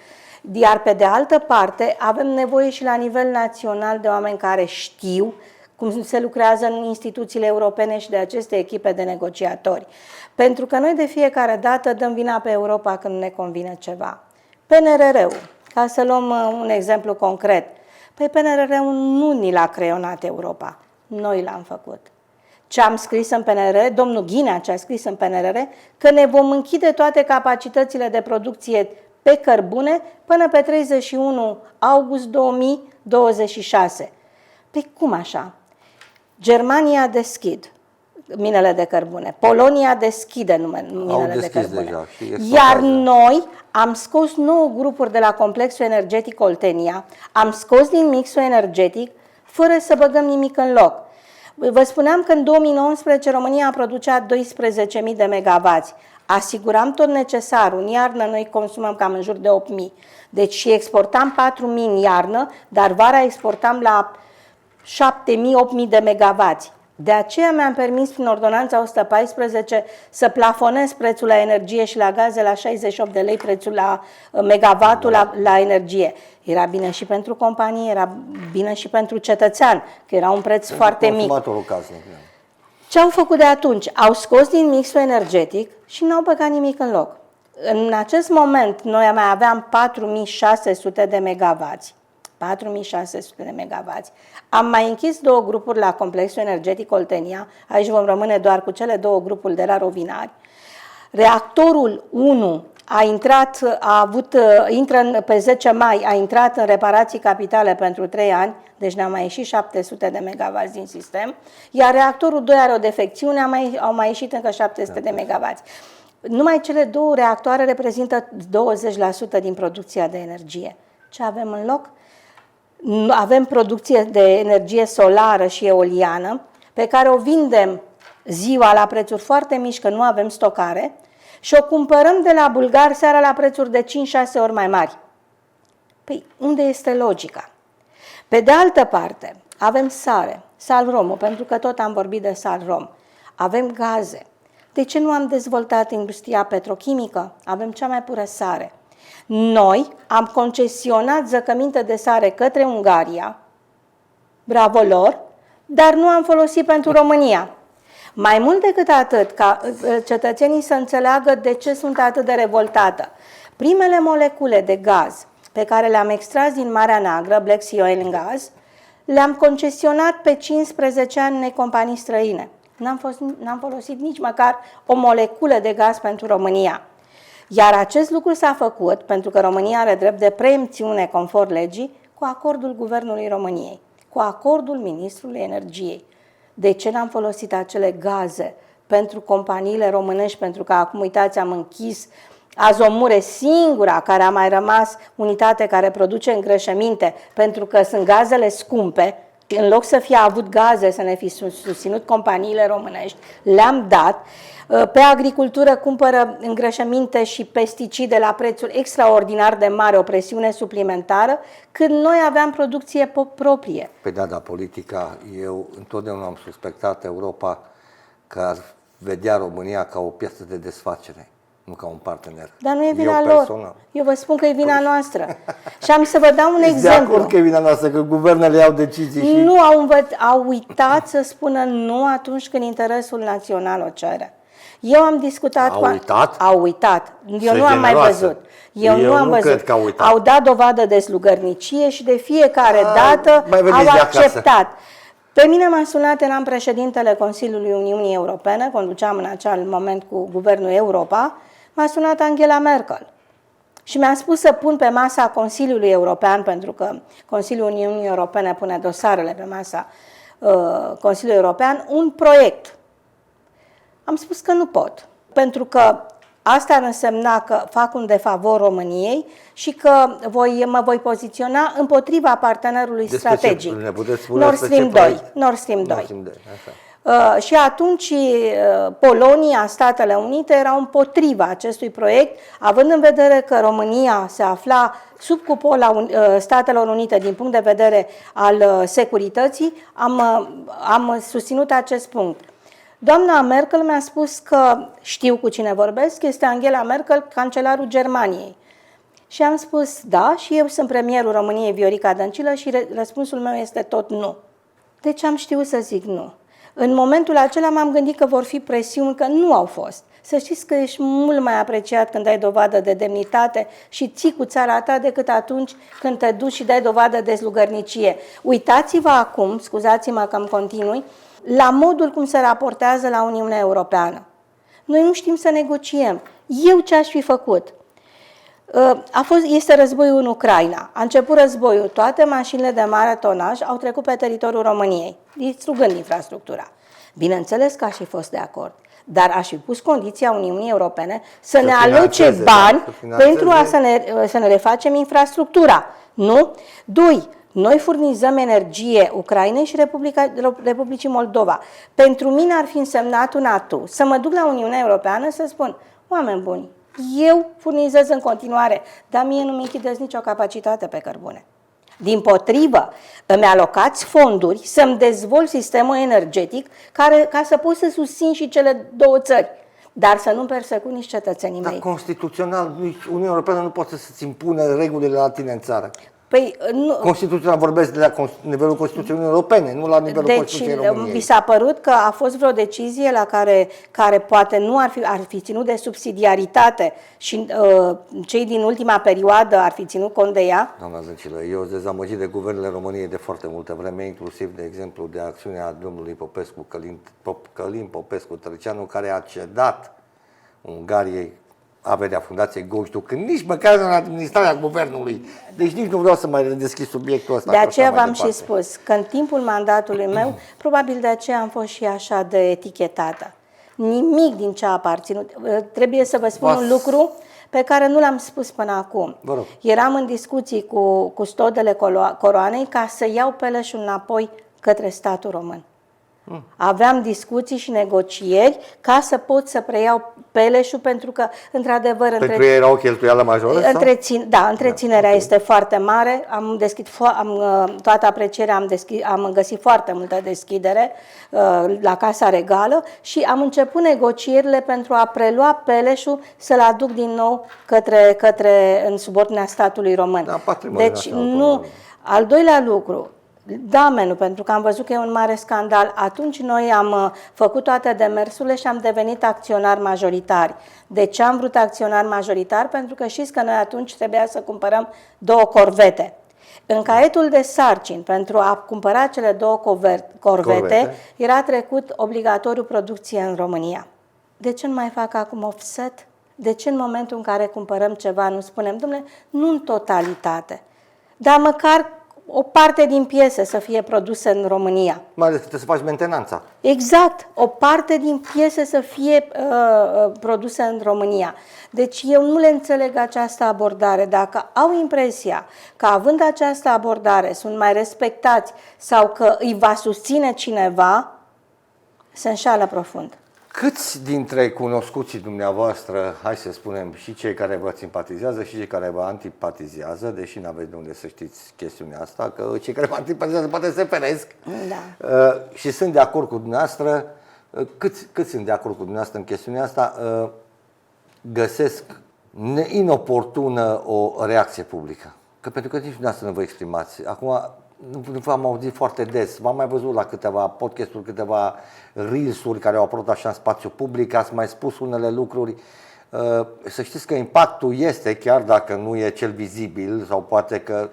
iar pe de altă parte avem nevoie și la nivel național de oameni care știu cum se lucrează în instituțiile europene și de aceste echipe de negociatori. Pentru că noi de fiecare dată dăm vina pe Europa când ne convine ceva. PNRR-ul, ca să luăm un exemplu concret, păi PNRR-ul nu ni l-a creionat Europa, noi l-am făcut. Ce am scris în PNRR, domnul Ghinea ce a scris în PNRR, că ne vom închide toate capacitățile de producție pe cărbune până pe 31 august 2026. Păi cum așa? Germania deschid minele de cărbune, Polonia deschide minele de cărbune. Deja, iar noi am scos 9 grupuri de la complexul energetic Oltenia, am scos din mixul energetic fără să băgăm nimic în loc. Vă spuneam că în 2019 România producea 12.000 de megavați. Asiguram tot necesarul. În iarnă noi consumăm cam în jur de 8.000. Deci și exportam 4.000 în iarnă, dar vara exportam la 7.000-8.000 de megavați. De aceea mi-am permis prin ordonanța 114 să plafonez prețul la energie și la gaze la 68 de lei, prețul la megavatul la energie. Era bine și pentru companie, era bine și pentru cetățean, că era un preț foarte mic. Ce au făcut de atunci? Au scos din mixul energetic și n-au băgat nimic în loc. În acest moment noi mai aveam 4.600 de megavați. 4.600 de megavați. Am mai închis 2 grupuri la complexul energetic Oltenia, aici vom rămâne doar cu cele 2 grupuri de la Rovinari. Reactorul 1 intră pe 10 mai, a intrat în reparații capitale pentru 3 ani, deci ne-au mai ieșit 700 de megavați din sistem, iar reactorul 2 are o defecțiune, au mai ieșit încă 700 de megavați. Numai cele 2 reactoare reprezintă 20% din producția de energie. Ce avem în loc? Avem producție de energie solară și eoliană, pe care o vindem ziua la prețuri foarte mici, că nu avem stocare, și o cumpărăm de la bulgari seara la prețuri de 5-6 ori mai mari. Păi, unde este logica? Pe de altă parte, avem sare, Salromul, pentru că tot am vorbit de Salrom. Avem gaze. De ce nu am dezvoltat industria petrochimică? Avem cea mai pură sare. Noi am concesionat zăcăminte de sare către Ungaria, bravo lor, dar nu am folosit pentru România. Mai mult decât atât, ca cetățenii să înțeleagă de ce sunt atât de revoltată. Primele molecule de gaz pe care le-am extras din Marea Neagră, Black Sea Oil and Gas, le-am concesionat pe 15 ani unei companii străine. N-am folosit nici măcar o moleculă de gaz pentru România. Iar acest lucru s-a făcut pentru că România are drept de preemțiune conform legii Cu acordul Guvernului României, cu acordul Ministrului Energiei. De ce n-am folosit acele gaze pentru companiile românești? Pentru că acum, uitați, am închis Azomure, singura care a mai rămas unitate care produce îngrășăminte, pentru că sunt gazele scumpe. În loc să fie avut gaze, să ne fi susținut companiile românești, le-am dat. Pe agricultură cumpără îngrășăminte și pesticide la prețuri extraordinar de mari, o presiune suplimentară, când noi aveam producție proprie. Pe da, politica, eu întotdeauna am suspectat Europa că ar vedea România ca o piață de desfacere, nu ca un partener. Dar nu e vina lor. Eu vă spun că e vina noastră. Și am să vă dau un exemplu. De acord că e vina noastră, că guvernele iau decizii și... Nu au uitat să spună nu atunci când interesul național o cere. Eu am discutat Au uitat? Au uitat. Eu Să nu am mai generoasă. văzut. Eu nu am văzut. Cred că au uitat. Au dat dovadă de slugărnicie și de fiecare dată au acceptat. Pe mine m-a sunat, eram președintele Consiliului Uniunii Europene, conduceam în acel moment cu Guvernul Europa, m-a sunat Angela Merkel și mi-a spus să pun pe masa Consiliului European, pentru că Consiliul Uniunii Europene pune dosarele pe masa Consiliului European, un proiect. Am spus că nu pot, pentru că asta ar însemna că fac un defavor României și că mă voi poziționa împotriva partenerului strategic. Nord Stream 2. Nord Stream 2. Și atunci Polonia, Statele Unite erau împotriva acestui proiect, având în vedere că România se afla sub cupola Statelor Unite din punct de vedere al securității, am susținut acest punct. Doamna Merkel mi-a spus că știu cu cine vorbesc, este Angela Merkel, cancelarul Germaniei. Și am spus da, și eu sunt premierul României, Viorica Dăncilă, și răspunsul meu este tot nu. Deci am știut să zic nu. În momentul acela m-am gândit că vor fi presiuni, că nu au fost. Să știți că ești mult mai apreciat când dai dovadă de demnitate și ții cu țara ta decât atunci când te duci și dai dovadă de slugărnicie. Uitați-vă acum, scuzați-mă că îmi continui, la modul cum se raportează la Uniunea Europeană. Noi nu știm să negociem. Eu ce aș fi făcut? Este războiul în Ucraina. A început războiul. Toate mașinile de mare tonaj au trecut pe teritoriul României, distrugând infrastructura. Bineînțeles că aș fi fost de acord, dar aș fi pus condiția Uniunii Europene să ne aloce bani pentru să ne refacem infrastructura. Nu? 2. Noi furnizăm energie Ucrainei și Republicii Moldova. Pentru mine ar fi însemnat un atu să mă duc la Uniunea Europeană să spun, oameni buni, eu furnizez în continuare, dar mie nu-mi închideți nicio capacitate pe cărbune. Dimpotrivă, îmi alocați fonduri să-mi dezvolt sistemul energetic ca să pot să susțin și cele două țări, dar să nu persecut nici cetățenii mei. Dar constituțional, Uniunea Europeană nu poate să-ți impună regulile la tine în țară. Păi, nu. Constituțional vorbesc de la nivelul Constituției Europene, nu la nivelul Constituției României. Deci, vi s-a părut că a fost vreo decizie la care poate nu ar fi ținut de subsidiaritate și cei din ultima perioadă ar fi ținut cont de ea? Doamna Dăncilă, eu sunt dezamăgit de guvernele României de foarte multă vreme, inclusiv, de exemplu, de acțiunea domnului Popescu, Călin Popescu Tăricianu, care a cedat Ungariei averea Fundației Goștu, când nici măcar în administrarea guvernului. Deci nici nu vreau să mai redeschid subiectul ăsta. De aceea v-am și spus că în timpul mandatului meu, probabil de aceea am fost și așa de etichetată. Nimic din ce a aparținut. Trebuie să vă spun un lucru pe care nu l-am spus până acum. Eram în discuții cu custodele coroanei ca să iau Peleșul înapoi către statul român. Aveam discuții și negocieri ca să pot să preiau Peleșul, pentru că, într-adevăr... Pentru ei era o cheltuială majoră? Întreținerea este foarte mare. Toată aprecierea, am găsit foarte multă deschidere la Casa Regală și am început negocierile pentru a prelua Peleșul, să-l aduc din nou în subordinea statului român. Deci, nu... Al doilea lucru, damenul, pentru că am văzut că e un mare scandal, atunci noi am făcut toate demersurile și am devenit acționari majoritari. De ce am vrut acționari majoritari? Pentru că știți că noi atunci trebuia să cumpărăm 2 corvete. În caietul de sarcini, pentru a cumpăra cele 2 corvete, era trecut obligatoriu producție în România. De ce nu mai fac acum offset? De ce în momentul în care cumpărăm ceva nu spunem, dom'le, nu în totalitate, dar măcar o parte din piese să fie produse în România. Mai ales că trebuie să faci mentenanța. Exact, o parte din piese să fie produse în România. Deci eu nu le înțeleg această abordare. Dacă au impresia că având această abordare sunt mai respectați sau că îi va susține cineva, se înșală profund. Câți dintre cunoscuții dumneavoastră, hai să spunem, și cei care vă simpatizează și cei care vă antipatizează, deși nu aveți de unde să știți chestiunea asta, că cei care vă antipatizează poate se feresc, Da. și sunt de acord cu dumneavoastră, câți sunt de acord cu dumneavoastră în chestiunea asta, găsesc inoportună o reacție publică. Că pentru că nici dumneavoastră nu vă exprimați. Acum, nu v-am auzit foarte des, v-am mai văzut la câteva podcasturi, câteva reels-uri care au apărut așa în spațiu public, ați mai spus unele lucruri. Să știți că impactul este, chiar dacă nu e cel vizibil, sau poate că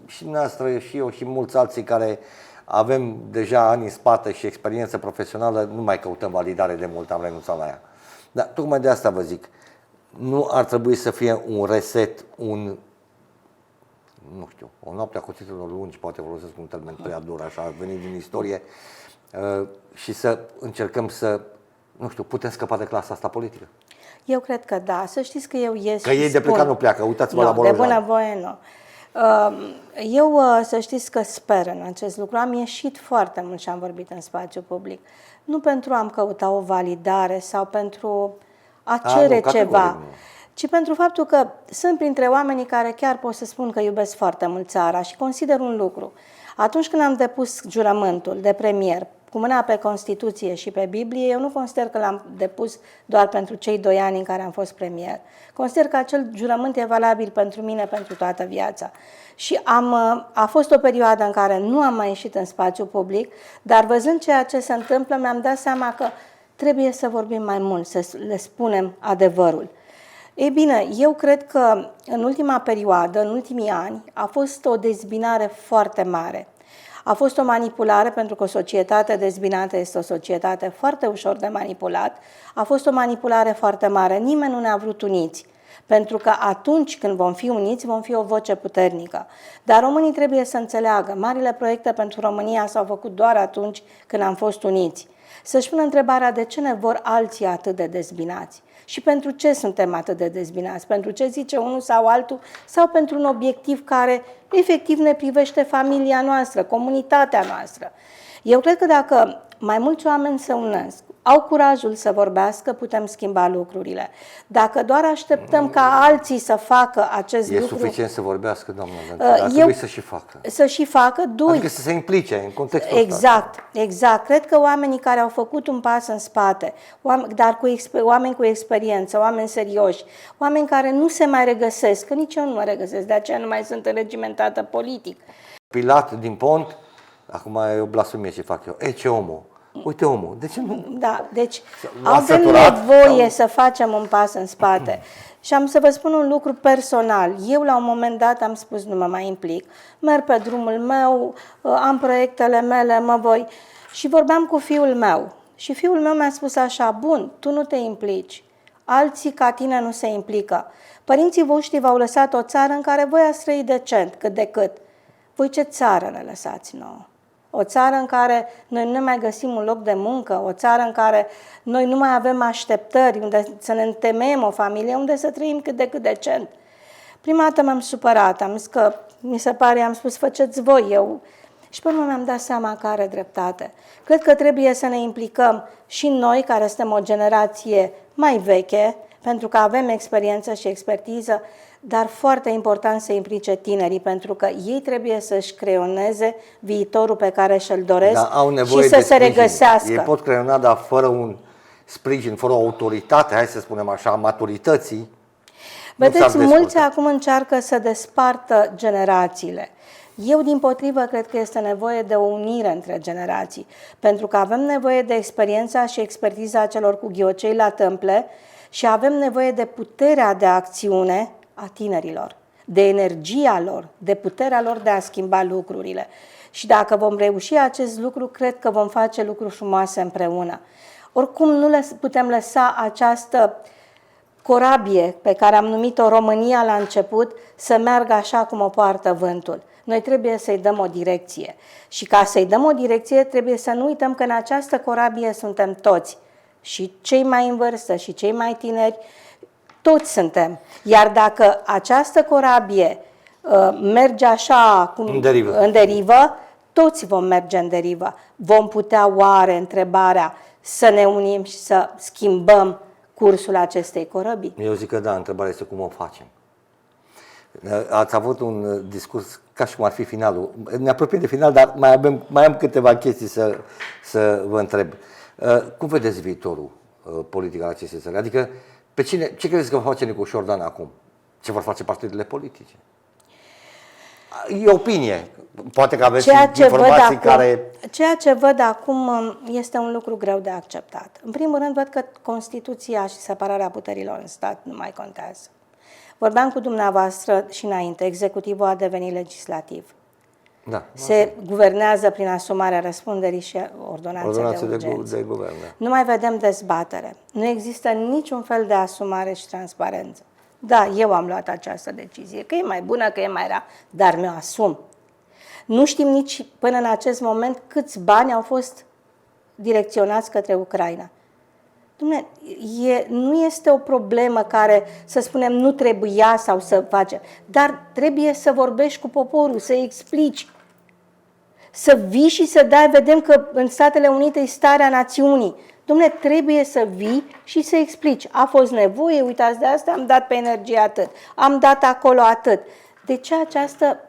și dumneavoastră, și eu, și mulți alții care avem deja ani în spate și experiență profesională, nu mai căutăm validare de mult, am renunțat la ea. Dar tocmai de asta vă zic, nu ar trebui să fie un reset, nu știu, o noapte a cuțitelor lungi, poate folosesc un termen prea dur, așa, a venit din istorie, și să încercăm să, nu știu, putem scăpa de clasa asta politică. Eu cred că da. Să știți că eu ies Că ei de plecat nu pleacă, uitați-vă la de Bolojan. bunăvoie nu. Eu să știți că sper în acest lucru. Am ieșit foarte mult și am vorbit în spațiu public. Nu pentru a-mi căuta o validare sau pentru a cere ceva, ci pentru faptul că sunt printre oamenii care chiar pot să spun că iubesc foarte mult țara și consider un lucru. Atunci când am depus jurământul de premier, cu mâna pe Constituție și pe Biblie, eu nu consider că l-am depus doar pentru cei 2 ani în care am fost premier. Consider că acel jurământ e valabil pentru mine pentru toată viața. Și a fost o perioadă în care nu am mai ieșit în spațiu public, dar văzând ceea ce se întâmplă, mi-am dat seama că trebuie să vorbim mai mult, să le spunem adevărul. Ei bine, eu cred că în ultima perioadă, în ultimii ani, a fost o dezbinare foarte mare. A fost o manipulare, pentru că o societate dezbinată este o societate foarte ușor de manipulat. A fost o manipulare foarte mare. Nimeni nu ne-a vrut uniți, pentru că atunci când vom fi uniți, vom fi o voce puternică. Dar românii trebuie să înțeleagă, marile proiecte pentru România s-au făcut doar atunci când am fost uniți. Să-și pună întrebarea de ce ne vor alții atât de dezbinați. Și pentru ce suntem atât de dezbinați? Pentru ce zice unul sau altul? Sau pentru un obiectiv care efectiv ne privește familia noastră, comunitatea noastră? Eu cred că dacă mai mulți oameni se unesc, au curajul să vorbească, putem schimba lucrurile. Dacă doar așteptăm ca alții să facă acest lucru... E suficient să vorbească, doamnă, dar trebuie să și facă. Să și facă, adică să se implice în contextul ăsta. Exact. Cred că oamenii care au făcut un pas în spate, dar oameni cu experiență, oameni serioși, oameni care nu se mai regăsesc, că nici eu nu mă regăsesc, de aceea nu mai sunt înregimentată politic. Pilat din Pont, acum e o blasfemie ce fac eu, ce omul. Uite omul, de ce nu? Da, deci avem nevoie să facem un pas în spate. Și am să vă spun un lucru personal. Eu la un moment dat am spus nu mă mai implic. Merg pe drumul meu, am proiectele mele, mă voi. Și vorbeam cu fiul meu. Și fiul meu mi-a spus așa, bun, tu nu te implici. Alții ca tine nu se implică. Părinții voștri v-au lăsat o țară în care voi ați trăit decent, cât de cât. Voi ce țară ne lăsați nouă? O țară în care noi nu ne mai găsim un loc de muncă, o țară în care noi nu mai avem așteptări, unde să ne întemeiem o familie, unde să trăim cât de cât decent. Prima dată m-am supărat, am zis că, mi se pare, am spus, faceți voi, eu. Și pe urmă mi-am dat seama că are dreptate. Cred că trebuie să ne implicăm și noi, care suntem o generație mai veche, pentru că avem experiență și expertiză, dar foarte important să implice tinerii, pentru că ei trebuie să-și creioneze viitorul pe care și-l doresc și să se regăsească. Ei pot creiona, dar fără un sprijin, fără o autoritate, hai să spunem așa, maturității. Vedeți, mulți acum încearcă să despartă generațiile. Eu, dimpotrivă, cred că este nevoie de o unire între generații, pentru că avem nevoie de experiența și expertiza celor cu ghiocei la tâmple și avem nevoie de puterea de acțiune a tinerilor, de energia lor, de puterea lor de a schimba lucrurile. Și dacă vom reuși acest lucru, cred că vom face lucruri frumoase împreună. Oricum nu putem lăsa această corabie pe care am numit-o România la început să meargă așa cum o poartă vântul. Noi trebuie să-i dăm o direcție. Și ca să-i dăm o direcție, trebuie să nu uităm că în această corabie suntem toți. Și cei mai în vârstă și cei mai tineri, toți suntem. Iar dacă această corabie merge așa în derivă, toți vom merge în derivă. Vom putea oare, întrebarea, să ne unim și să schimbăm cursul acestei corăbii? Eu zic că da, întrebarea este cum o facem. Ați avut un discurs ca și cum ar fi finalul. Ne apropiem de final, dar mai am câteva chestii să vă întreb. Cum vedeți viitorul politic al acestei țări? Adică, ce credeți că va face Nicu Șordan acum? Ce vor face partidele politice? E opinie. Poate că aveți informații care... Ceea ce văd acum este un lucru greu de acceptat. În primul rând, văd că Constituția și separarea puterilor în stat nu mai contează. Vorbeam cu dumneavoastră și înainte, executivul a devenit legislativ. Da, se guvernează prin asumarea răspunderii și ordonanțe de urgență. De guvern, da. Nu mai vedem dezbatere. Nu există niciun fel de asumare și transparență. Da, eu am luat această decizie, că e mai bună, că e mai rea, dar mi-o asum. Nu știm nici până în acest moment câți bani au fost direcționați către Ucraina. Dumne, nu este o problemă care, să spunem, nu trebuia sau să face, dar trebuie să vorbești cu poporul, să explici, să vii și să dai, vedem că în Statele Unite e starea națiunii. Dumne, trebuie să vii și să explici. A fost nevoie, uitați de asta, am dat pe energie atât, am dat acolo atât. De ce această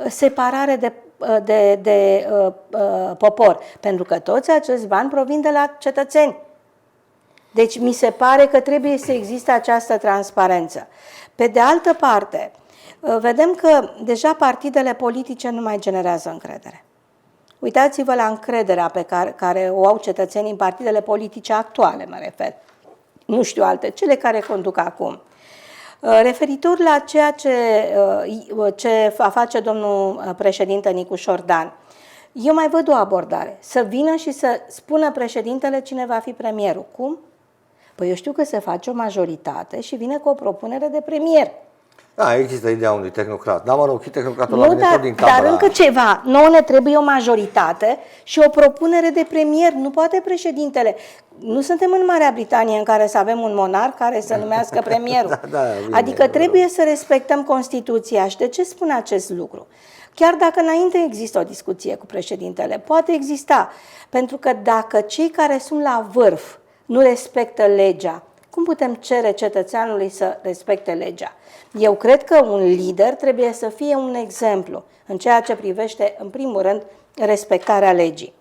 separare de popor? Pentru că toți acești bani provin de la cetățeni. Deci mi se pare că trebuie să existe această transparență. Pe de altă parte, vedem că deja partidele politice nu mai generează încredere. Uitați-vă la încrederea pe care o au cetățenii în partidele politice actuale, mă refer. Nu știu alte, cele care conduc acum. Referitor la ceea ce va face domnul președinte Nicu Șordan, eu mai văd o abordare. Să vină și să spună președintele cine va fi premierul. Cum? Păi eu știu că se face o majoritate și vine cu o propunere de premier. Da, există ideea unui tehnocrat. Dar mă rog, și tehnocratul la mine tot din Dar încă ceva. Nouă ne trebuie o majoritate și o propunere de premier. Nu poate președintele. Nu suntem în Marea Britanie în care să avem un monarh care să numească premierul. Adică trebuie să respectăm Constituția. Și de ce spun acest lucru? Chiar dacă înainte există o discuție cu președintele, poate exista. Pentru că dacă cei care sunt la vârf nu respectă legea, cum putem cere cetățeanului să respecte legea? Eu cred că un lider trebuie să fie un exemplu în ceea ce privește, în primul rând, respectarea legii.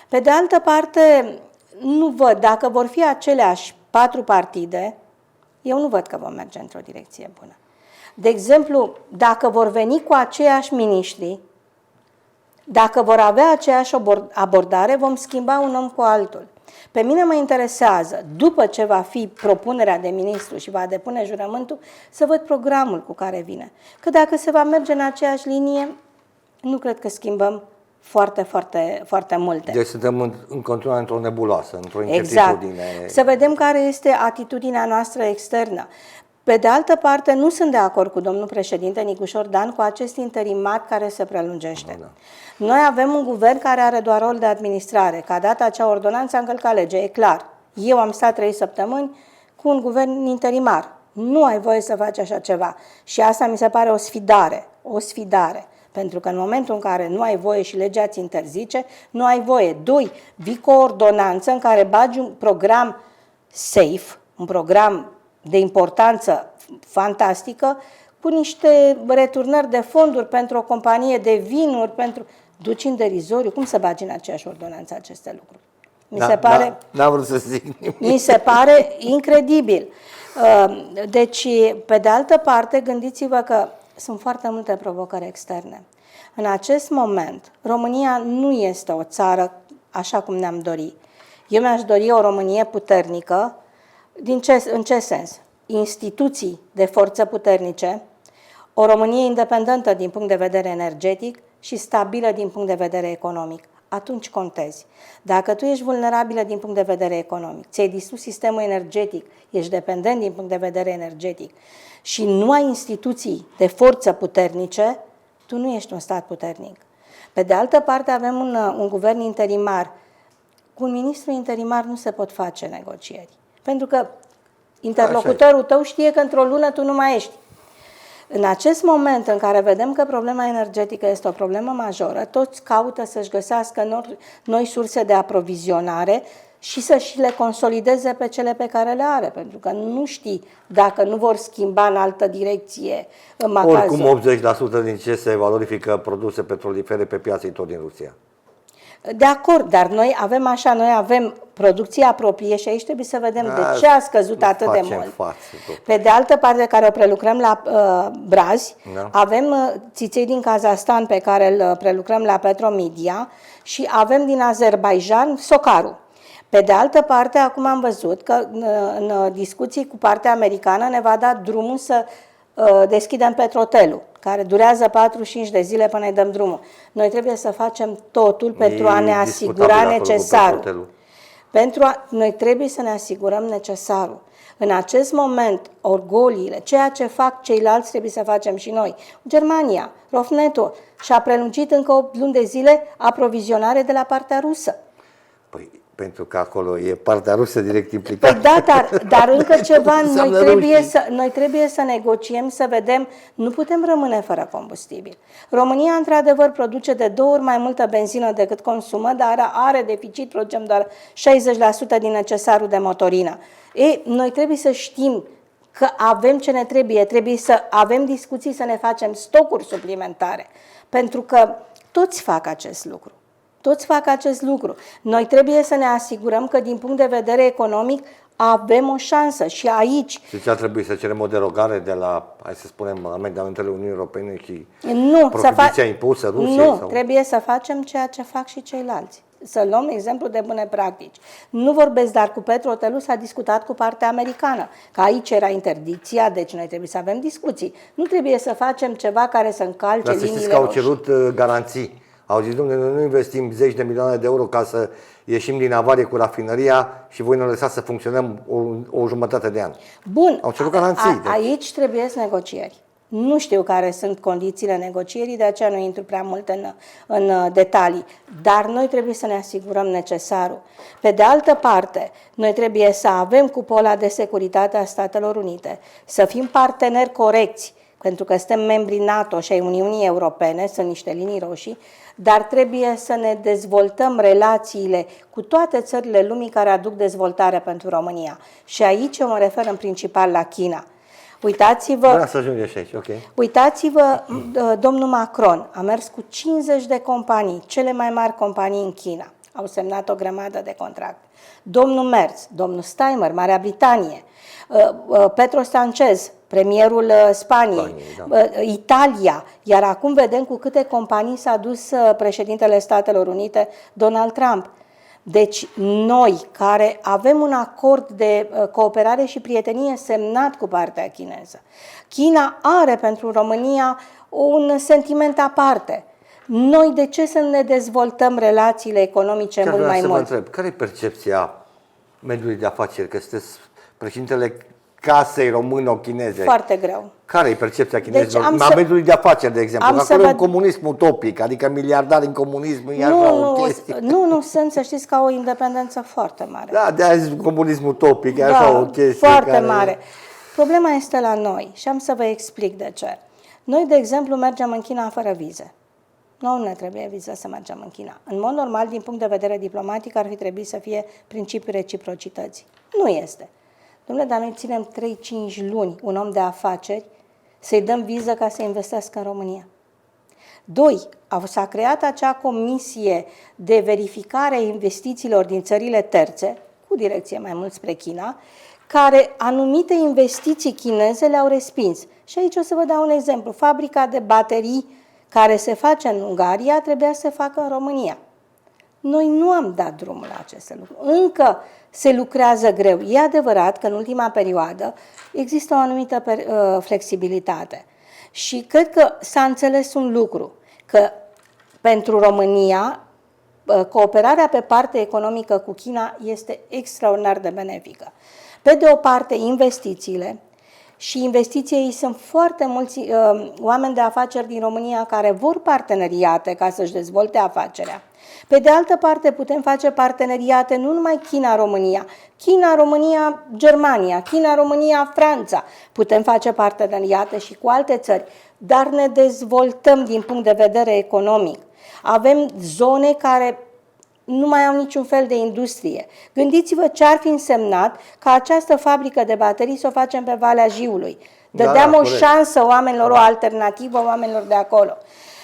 Pe de altă parte, nu văd, dacă vor fi aceleași 4 partide, eu nu văd că vom merge într-o direcție bună. De exemplu, dacă vor veni cu aceiași miniștri, dacă vor avea aceeași abordare, vom schimba un om cu altul. Pe mine mă interesează, după ce va fi propunerea de ministru și va depune jurământul, să văd programul cu care vine. Că dacă se va merge în aceeași linie, nu cred că schimbăm foarte multe. Deci suntem în continuare într-o nebuloasă, într-o incertitudine. Exact. Să vedem care este atitudinea noastră externă. Pe de altă parte, nu sunt de acord cu domnul președinte Nicu Șordan cu acest interimat care se prelungește. Da. Noi avem un guvern care are doar rol de administrare. Că a dat acea ordonanță, a încălcat legea, e clar. Eu am stat 3 săptămâni cu un guvern interimar. Nu ai voie să faci așa ceva. Și asta mi se pare o sfidare. Pentru că în momentul în care nu ai voie și legea ți interzice, nu ai voie. 2. Vii cu o ordonanță în care bagi un program safe, un program de importanță fantastică, cu niște returnări de fonduri pentru o companie de vinuri, duci în derizoriu. Cum să bagi în aceeași ordonanță aceste lucruri? N-am vrut să zic nimic. Mi se pare incredibil. Deci, pe de altă parte, gândiți-vă că sunt foarte multe provocări externe. În acest moment, România nu este o țară așa cum ne-am dori. Eu mi-aș dori o Românie puternică. În ce sens? Instituții de forță puternice, o Românie independentă din punct de vedere energetic și stabilă din punct de vedere economic. Atunci contezi. Dacă tu ești vulnerabilă din punct de vedere economic, ți-ai distrus sistemul energetic, ești dependent din punct de vedere energetic și nu ai instituții de forță puternice, tu nu ești un stat puternic. Pe de altă parte avem un guvern interimar. Cu un ministru interimar nu se pot face negocieri. Pentru că interlocutorul tău știe că într-o lună tu nu mai ești. În acest moment în care vedem că problema energetică este o problemă majoră, toți caută să-și găsească noi surse de aprovizionare și să-și le consolideze pe cele pe care le are, pentru că nu știi dacă nu vor schimba în altă direcție macazul. Oricum 80% din ce se valorifică produse petrolifere pe piață tot din Rusia. De acord, dar noi avem producția proprie și aici trebuie să vedem de ce a scăzut atât de mult. Pe de altă parte, care o prelucrăm la Brazi, avem țiței din Kazahstan pe care îl prelucrăm la Petromedia și avem din Azerbaijan Socaru. Pe de altă parte, acum am văzut că în discuții cu partea americană ne va da drumul să deschidem Petrotelul, care durează 45 de zile până îi dăm drumul. Noi trebuie să facem totul pentru a ne asigura necesarul. Noi trebuie să ne asigurăm necesarul. În acest moment, orgoliile, ceea ce fac ceilalți, trebuie să facem și noi. Germania, Rosneft și-a prelungit încă 8 luni de zile aprovizionare de la partea rusă. Păi, pentru că acolo e partea rusă direct implicată. Păi da, dar încă ceva, noi trebuie să negociem, să vedem, nu putem rămâne fără combustibil. România, într-adevăr, produce de 2 ori mai multă benzină decât consumă, dar are deficit, producem doar 60% din necesarul de motorină. Noi trebuie să știm că avem ce ne trebuie să avem discuții, să ne facem stocuri suplimentare, pentru că toți fac acest lucru. Toți fac acest lucru. Noi trebuie să ne asigurăm că din punct de vedere economic avem o șansă și aici... Și ce ar trebui să cerem o derogare de la, hai să spunem, amendamentele Uniunii Europene și prohibiția impusă Rusiei? Nu, trebuie să facem ceea ce fac și ceilalți. Să luăm exemplu de bune practici. Nu vorbesc, dar cu Petrotelul s-a discutat cu partea americană, că aici era interdicția, deci noi trebuie să avem discuții. Nu trebuie să facem ceva care să încalce liniile roșii. Dar să știți că au cerut garanții. Au zis, domnule, noi nu investim 10 de milioane de euro ca să ieșim din avarie cu rafinăria și voi ne lăsați să funcționăm o jumătate de an. Bun, au cerut garanții. Aici trebuie negocieri. Nu știu care sunt condițiile negocierii, de aceea nu intru prea mult în detalii, dar noi trebuie să ne asigurăm necesarul. Pe de altă parte, noi trebuie să avem cupola de securitate a Statelor Unite, să fim parteneri corecți, pentru că suntem membri NATO și ai Uniunii Europene, sunt niște linii roșii, dar trebuie să ne dezvoltăm relațiile cu toate țările lumii care aduc dezvoltare pentru România. Și aici eu mă refer în principal la China. Uitați-vă, uitați-vă, domnul Macron a mers cu 50 de companii, cele mai mari companii în China. Au semnat o grămadă de contracte. Domnul Merz, domnul Steinmeier, Marea Britanie, Pedro Sanchez, premierul Spaniei, Italia, iar acum vedem cu câte companii s-a dus președintele Statelor Unite, Donald Trump. Deci noi, care avem un acord de cooperare și prietenie semnat cu partea chineză, China are pentru România un sentiment aparte. Noi de ce să ne dezvoltăm relațiile economice mult mai mult? Vă întreb, care e percepția mediului de afaceri, că sunteți președintele casei româno-chineze? Foarte greu. Care e percepția chinezilor? Deci mediului de afaceri, de exemplu. Acolo e un comunism utopic, adică miliardari în comunism e așa o chestie. Nu, sunt, să știți, că au o independență foarte mare. Da, de-aia zis comunism utopic, e așa o chestie foarte mare. Problema este la noi și am să vă explic de ce. Noi, de exemplu, mergem în China fără vize. Nu ne trebuie viză să mergem în China. În mod normal, din punct de vedere diplomatic, ar fi trebuit să fie principiul reciprocității. Nu este. Dom'le, dar noi ținem 3-5 luni un om de afaceri să-i dăm viză ca să investească în România. 2. S-a creat acea comisie de verificare a investițiilor din țările terțe, cu direcție mai mult spre China, care anumite investiții chineze le-au respins. Și aici o să vă dau un exemplu. Fabrica de baterii care se face în Ungaria trebuia să se facă în România. Noi nu am dat drumul la aceste lucruri. Încă se lucrează greu. E adevărat că în ultima perioadă există o anumită flexibilitate. Și cred că s-a înțeles un lucru, că pentru România cooperarea pe partea economică cu China este extraordinar de benefică. Pe de o parte, investițiile și investiției sunt foarte mulți oameni de afaceri din România care vor parteneriate ca să-și dezvolte afacerea. Pe de altă parte, putem face parteneriate nu numai China-România, China-România-Germania, China-România-Franța. Putem face parteneriate și cu alte țări, dar ne dezvoltăm din punct de vedere economic. Avem zone care nu mai au niciun fel de industrie. Gândiți-vă ce ar fi însemnat ca această fabrică de baterii să o facem pe Valea Jiului. Dădeam o șansă oamenilor, o alternativă oamenilor de acolo.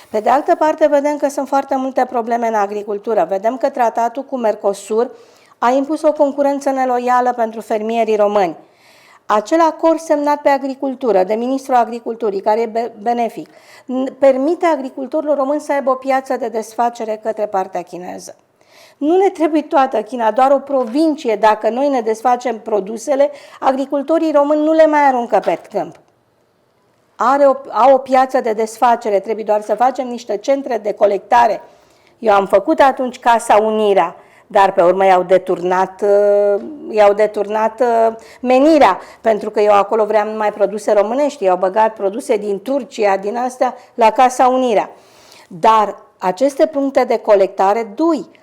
Pe de altă parte, vedem că sunt foarte multe probleme în agricultură. Vedem că tratatul cu Mercosur a impus o concurență neloială pentru fermierii români. Acel acord semnat pe agricultură, de ministrul agriculturii, care e benefic, permite agricultorilor români să aibă o piață de desfacere către partea chineză. Nu ne trebuie toată China, doar o provincie. Dacă noi ne desfacem produsele, agricultorii români nu le mai aruncă pe câmp. Au o piață de desfacere, trebuie doar să facem niște centre de colectare. Eu am făcut atunci Casa Unirea, dar pe urmă i-au deturnat menirea, pentru că eu acolo vreau numai produse românești, i-au băgat produse din Turcia, din astea, la Casa Unirea. Dar aceste puncte de colectare,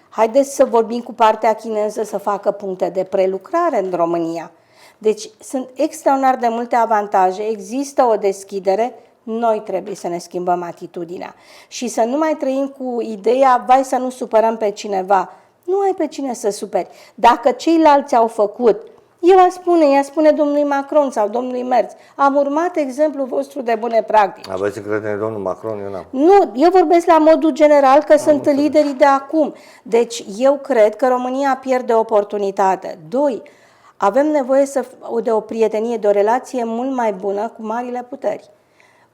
haideți să vorbim cu partea chineză să facă puncte de prelucrare în România. Deci sunt extraordinar de multe avantaje, există o deschidere, noi trebuie să ne schimbăm atitudinea și să nu mai trăim cu ideea, vai să nu supărăm pe cineva. Nu ai pe cine să superi. Dacă ceilalți au făcut, ea spune domnului Macron sau domnului Merz, am urmat exemplul vostru de bune practici. Aveți încredere în domnul Macron? Eu n-am. Nu, eu vorbesc la modul general că sunt liderii de acum. Deci eu cred că România pierde oportunitate. Avem nevoie de o prietenie, de o relație mult mai bună cu marile puteri.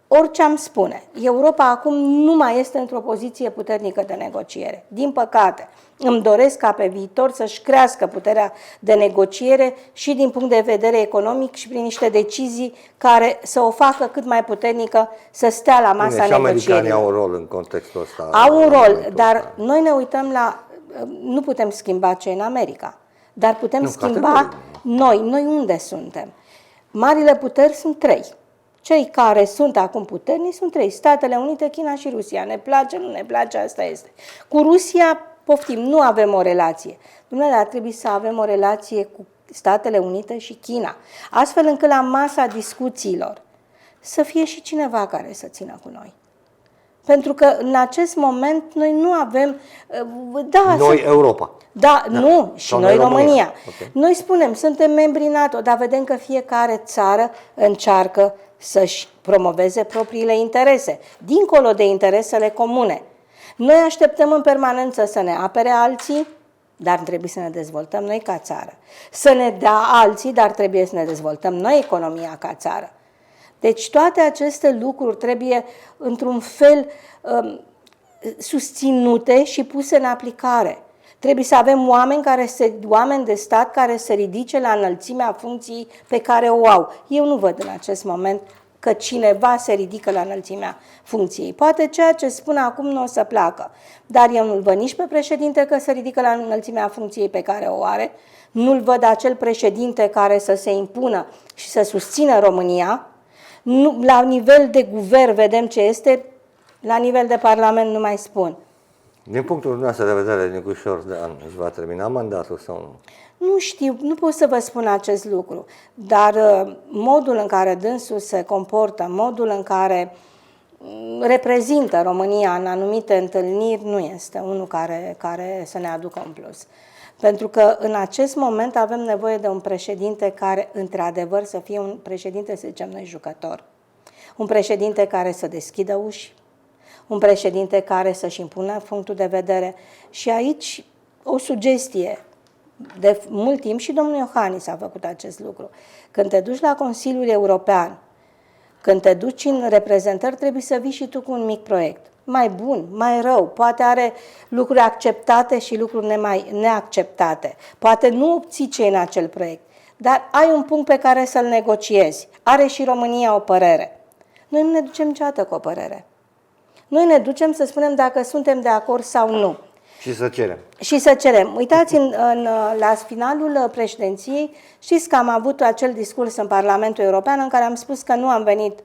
Orice am spune, Europa acum nu mai este într-o poziție puternică de negociere. Din păcate, îmi doresc ca pe viitor să-și crească puterea de negociere și din punct de vedere economic și prin niște decizii care să o facă cât mai puternică să stea la masa negocierii. Și americanii au un rol în contextul ăsta. Au un rol, dar noi ne uităm nu putem schimba ce e în America, dar putem schimba noi unde suntem. Marile puteri sunt 3. Cei care sunt acum puternici sunt 3. Statele Unite, China și Rusia. Ne place, nu ne place, asta este. Cu Rusia, poftim, nu avem o relație. Dumnezeu, ar trebui să avem o relație cu Statele Unite și China. Astfel încât la masa discuțiilor să fie și cineva care să țină cu noi. Pentru că în acest moment noi nu avem... Europa. Nu, și noi România. Okay. Noi spunem, suntem membri NATO, dar vedem că fiecare țară încearcă să-și promoveze propriile interese, dincolo de interesele comune. Noi așteptăm în permanență să ne apere alții, dar trebuie să ne dezvoltăm noi ca țară. Să ne dea alții, dar trebuie să ne dezvoltăm noi economia ca țară. Deci toate aceste lucruri trebuie, într-un fel, susținute și puse în aplicare. Trebuie să avem oameni de stat care se ridice la înălțimea funcției pe care o au. Eu nu văd în acest moment că cineva se ridică la înălțimea funcției. Poate ceea ce spun acum nu o să placă, dar eu nu-l văd nici pe președinte că se ridică la înălțimea funcției pe care o are, nu-l văd acel președinte care să se impună și să susțină România. Nu, la nivel de guvern vedem ce este, la nivel de parlament nu mai spun. Din punctul dumneavoastră de vedere, Nicușor Dan își va termina mandatul sau nu? Nu știu, nu pot să vă spun acest lucru, dar modul în care dânsul se comportă, modul în care reprezintă România în anumite întâlniri nu este unul care să ne aducă un plus. Pentru că în acest moment avem nevoie de un președinte care, într-adevăr, să fie un președinte, să zicem noi, jucător. Un președinte care să deschidă uși, un președinte care să-și impună punctul de vedere. Și aici o sugestie. De mult timp și domnul Iohannis a făcut acest lucru. Când te duci la Consiliul European, când te duci în reprezentări, trebuie să vii și tu cu un mic proiect. Mai bun, mai rău, poate are lucruri acceptate și lucruri neacceptate. Poate nu obții ce în acel proiect, dar ai un punct pe care să-l negociezi. Are și România o părere. Noi nu ne ducem niciodată cu o părere. Noi ne ducem să spunem dacă suntem de acord sau nu. Și să cerem. Și să cerem. Uitați, la finalul președinției, știți că am avut acel discurs în Parlamentul European în care am spus că nu am venit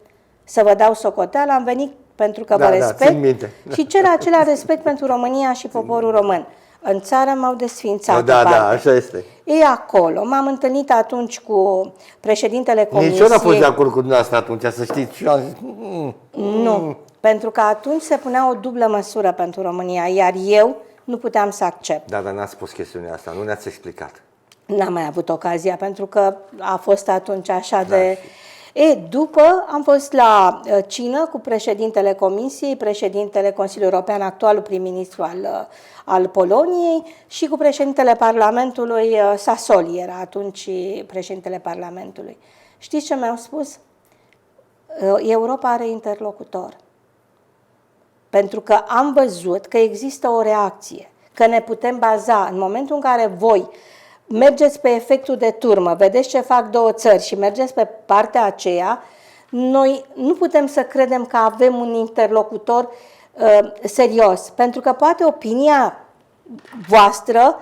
să vă dau socoteală, am venit pentru că vă respect țin minte. și cer acela respect pentru România și poporul român. În țară m-au desființat. Da, așa este. E acolo. M-am întâlnit atunci cu președintele Comisiei. Nici eu n-am fost de acord cu dumneavoastră atunci, să știți. Și eu am zis, Nu, pentru că atunci se punea o dublă măsură pentru România, iar eu nu puteam să accept. Da, dar n-ați spus chestiunea asta, nu ne-ați explicat. N-am mai avut ocazia, pentru că a fost atunci așa de... După am fost la cină cu președintele Comisiei, președintele Consiliului European, actualul prim-ministru al Poloniei și cu președintele Parlamentului, Sassoli era atunci președintele Parlamentului. Știți ce mi-au spus? Europa are interlocutor. Pentru că am văzut că există o reacție, că ne putem baza în momentul în care voi mergeți pe efectul de turmă, vedeți ce fac două țări și mergeți pe partea aceea, noi nu putem să credem că avem un interlocutor serios, pentru că poate opinia voastră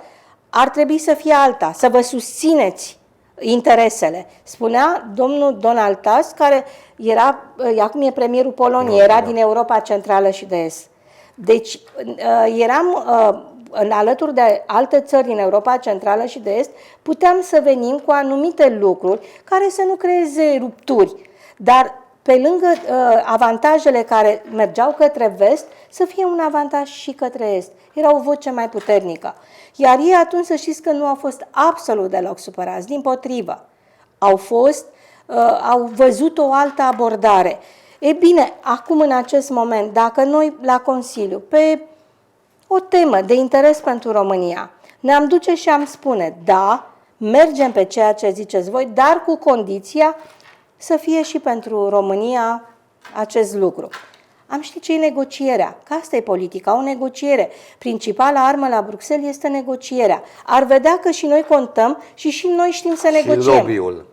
ar trebui să fie alta, să vă susțineți interesele. Spunea domnul Donald Tusk, care era, acum e premierul Poloniei, era din Europa Centrală și de Est. Deci eram alături de alte țări din Europa Centrală și de Est, puteam să venim cu anumite lucruri care să nu creeze rupturi, dar pe lângă avantajele care mergeau către vest, să fie un avantaj și către est. Era o voce mai puternică. Iar ei atunci să știți că nu au fost absolut deloc supărați, dimpotrivă. Au văzut o altă abordare. E bine, acum în acest moment, dacă noi la Consiliu, pe o temă de interes pentru România, ne-am duce și am spune, da, mergem pe ceea ce ziceți voi, dar cu condiția să fie și pentru România acest lucru. Am ști ce e negocierea, că asta e politica, o negociere. Principala armă la Bruxelles este negocierea. Ar vedea că și noi contăm și noi știm să negociem. Și lobby-ul.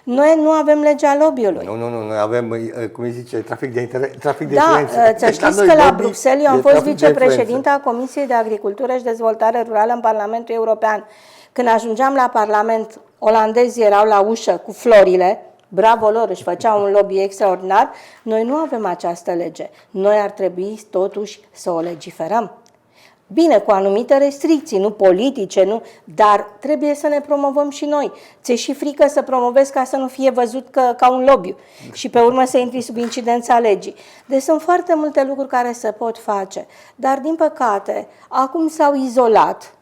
Noi nu avem legea lobby-ului. Nu, noi avem, cum îi zice, trafic de influență. Da, să știți că la Bruxelles eu am fost vicepreședinta a Comisiei de Agricultură și Dezvoltare Rurală în Parlamentul European. Când ajungeam la Parlament, olandezii erau la ușă cu florile, bravo lor, își făceau un lobby extraordinar. Noi nu avem această lege. Noi ar trebui totuși să o legiferăm. Bine, cu anumite restricții, nu politice, nu, dar trebuie să ne promovăm și noi. Ți-e și frică să promovezi ca să nu fie văzut ca un lobby și pe urmă să intri sub incidența legii. Deci sunt foarte multe lucruri care se pot face, dar din păcate acum s-au izolat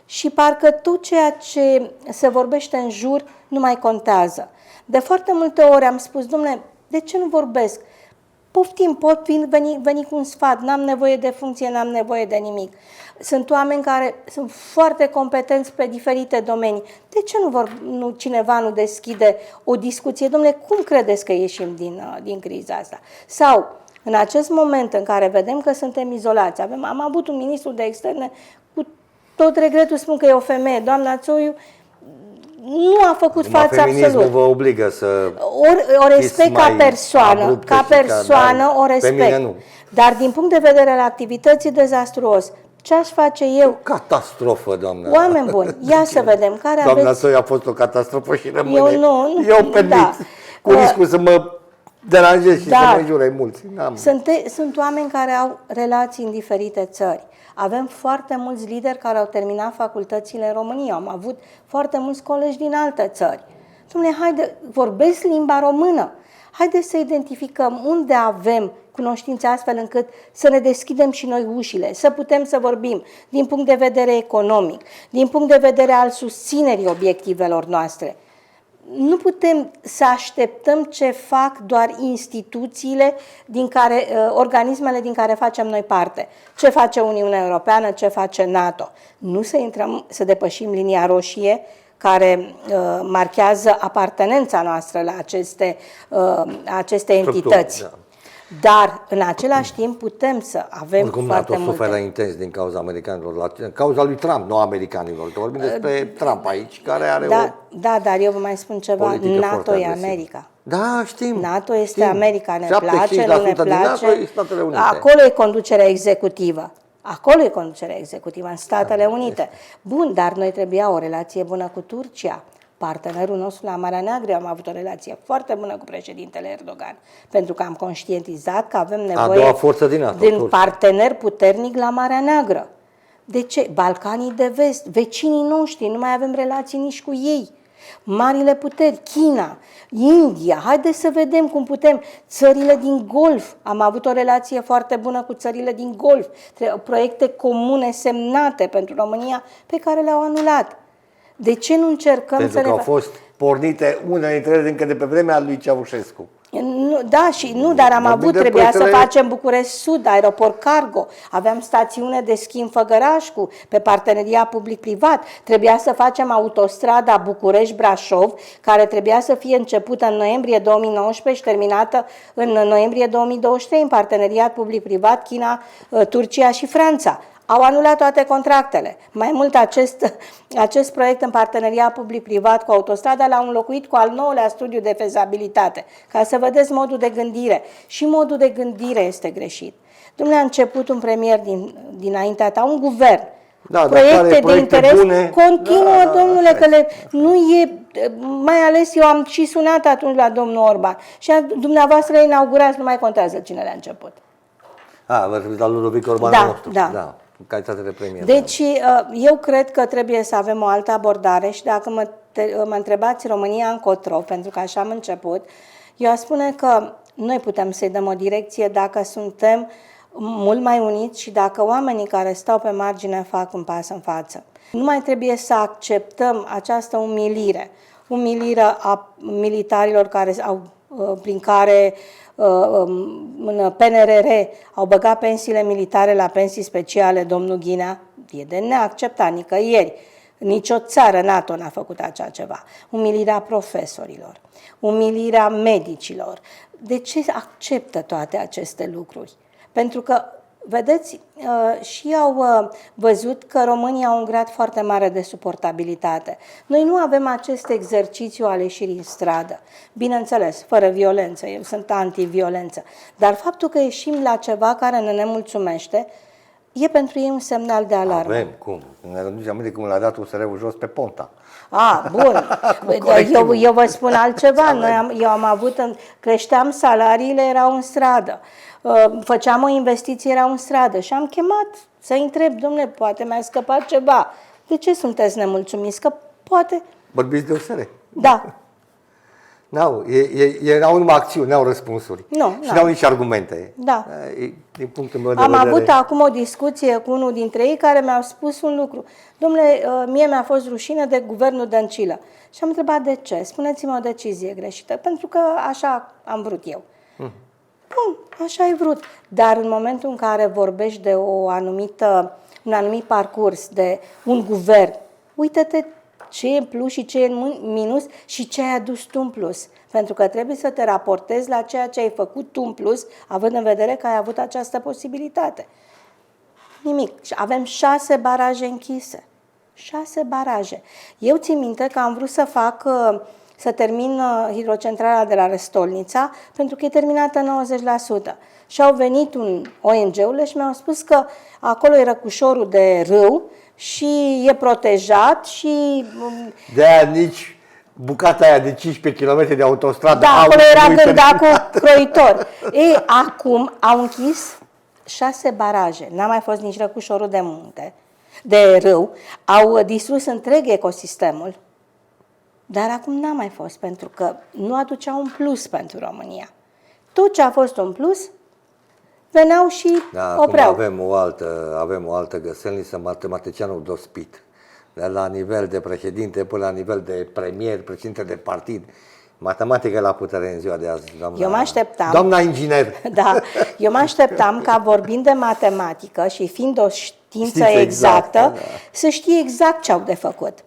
și parcă tot ceea ce se vorbește în jur nu mai contează. De foarte multe ori am spus, dom'le, de ce nu vorbesc? Poftim, pot veni cu un sfat, n-am nevoie de funcție, n-am nevoie de nimic. Sunt oameni care sunt foarte competenți pe diferite domenii. De ce cineva nu deschide o discuție? Dom'le, cum credeți că ieșim din criza asta? Sau, în acest moment în care vedem că suntem izolați, am avut un ministru de externe, cu tot regretul spun că e o femeie, doamna Țoiu, nu a făcut față absolut. Feminismul vă obligă să o respect ca persoană, o respect. Pe mine nu. Dar din punct de vedere al activității, dezastruos. Ce aș face eu? Catastrofă, doamnă. Oameni buni, ia să vedem care doamna aveți... Țoiu a fost o catastrofă și rămâne. Eu permit. Da. Cu riscul să mă deranjez și să mă înjure mulți. Sunt oameni care au relații în diferite țări. Avem foarte mulți lideri care au terminat facultățile în România. Am avut foarte mulți colegi din alte țări. Dom'le, haide, vorbesc limba română. Haideți să identificăm unde avem cunoștințe astfel încât să ne deschidem și noi ușile, să putem să vorbim din punct de vedere economic, din punct de vedere al susținerii obiectivelor noastre. Nu putem să așteptăm ce fac doar instituțiile, organismele din care facem noi parte. Ce face Uniunea Europeană, ce face NATO. Nu să depășim linia roșie care marchează apartenența noastră la aceste entități. Da. Dar, în același timp, putem să avem oricum, foarte multe. Suferă intens din cauza americanilor, din cauza lui Trump, nu americanilor. Vorbim despre Trump aici, care are Da, dar eu vă mai spun ceva. NATO e America. Da, știm. NATO este America. Ne place, nu ne place. NATO e Statele Unite. Acolo e conducerea executivă. Acolo e conducerea executivă, în Statele Unite. Bun, dar noi trebuia o relație bună cu Turcia. Partenerul nostru la Marea Neagră, am avut o relație foarte bună cu președintele Erdogan, pentru că am conștientizat că avem nevoie doua forță din NATO, de un Turcia. partener puternic la Marea Neagră. De ce? Balcanii de vest, vecinii noștri, nu mai avem relații nici cu ei. Marile puteri, China, India, haideți să vedem cum putem, țările din Golf, am avut o relație foarte bună cu țările din Golf, proiecte comune semnate pentru România pe care le-au anulat. De ce nu încercăm Pentru să că au fost pornite unele dintre ele încă de pe vremea lui Ceaușescu. Nu, da, și nu, dar am Vorbim avut, de trebuia să proiectele- facem București Sud, aeroport cargo, aveam stațiune de schimb Făgărașcu pe parteneria public-privat, trebuia să facem autostrada București-Brașov, care trebuia să fie începută în noiembrie 2019 și terminată în noiembrie 2023 în parteneriat public-privat China, Turcia și Franța. Au anulat toate contractele. Mai mult, acest proiect în parteneriat public-privat cu autostrada l-au înlocuit cu al 9-lea studiu de fezabilitate, ca să vedeți modul de gândire. Și modul de gândire este greșit. Dumnezeu, a început un premier dinaintea ta, un guvern. Da, dar Proiecte care de proiecte interes bune? continuă, Da, domnule, așa că nu e, mai ales eu am și sunat atunci la domnul Orban. Și dumneavoastră inaugurați, nu mai contează cine le-a început. Vă referiți la Ludovic Orban Da, nostru. da. În calitate de premier. Deci, eu cred că trebuie să avem o altă abordare și dacă mă întrebați România încotro, pentru că așa am început, eu aș spune că noi putem să-i dăm o direcție dacă suntem mult mai uniți și dacă oamenii care stau pe margine fac un pas în față. Nu mai trebuie să acceptăm această umilire a militarilor prin care în PNRR au băgat pensiile militare la pensii speciale, domnul Ghinea, e de neacceptat nicăieri. Nici o țară NATO n-a făcut așa ceva. Umilirea profesorilor, umilirea medicilor. De ce acceptă toate aceste lucruri? Pentru că, vedeți, și au văzut că românii au un grad foarte mare de suportabilitate. Noi nu avem acest exercițiu al ieșirii în stradă. Bineînțeles, fără violență, eu sunt anti-violență. Dar faptul că ieșim la ceva care ne nemulțumește, e pentru ei un semnal de alarmă. Avem, cum? Ne aduce aminte cum l-a dat USR-ul jos pe Ponta. Bun. Eu vă spun altceva. Eu am avut, creșteam salariile, erau în stradă. Făceam o investiție, erau în stradă. Și am chemat să-i întreb, domnule, poate mi-a scăpat ceva. De ce sunteți nemulțumiți? Că poate... Vorbiți de USR. Da. Erau numai acțiuni, n-au răspunsuri. Și n-au nici argumente. Da. Din punctul meu de Am vedere... avut acum o discuție cu unul dintre ei care mi-a spus un lucru. Domnule, mie mi-a fost rușine de guvernul Dăncilă. Și am întrebat de ce. Spuneți-mi o decizie greșită. Pentru că așa am vrut eu. Bun, așa ai vrut. Dar în momentul în care vorbești de un anumit parcurs, de un guvern, uită-te ce e în plus și ce e în minus și ce ai adus tu în plus. Pentru că trebuie să te raportezi la ceea ce ai făcut tu în plus, având în vedere că ai avut această posibilitate. Nimic. Și avem 6 baraje închise. 6 baraje. Eu țin minte că am vrut să termin hidrocentrala de la Răstolnița, pentru că e terminată 90%. Și au venit ONG-urile și mi-au spus că acolo e răcușorul de râu și e protejat și... De-aia nici bucata aia de 15 km de autostradă... Da, acolo era gândat cu croitor. Ei, acum au închis 6 baraje. N-a mai fost nici răcușorul de munte, de râu. Au distrus întreg ecosistemul. Dar acum n-a mai fost, pentru că nu aducea un plus pentru România. Tot ce a fost un plus, veneau și opreau. Acum avem o altă găselniță, matematicianul dospit. De la nivel de președinte până la nivel de premier, președinte de partid. Matematică la putere în ziua de azi, doamna, eu mă așteptam, doamna inginer. Da, eu mă așteptam ca vorbind de matematică și fiind o știință exactă, da. să știe exact ce au de făcut.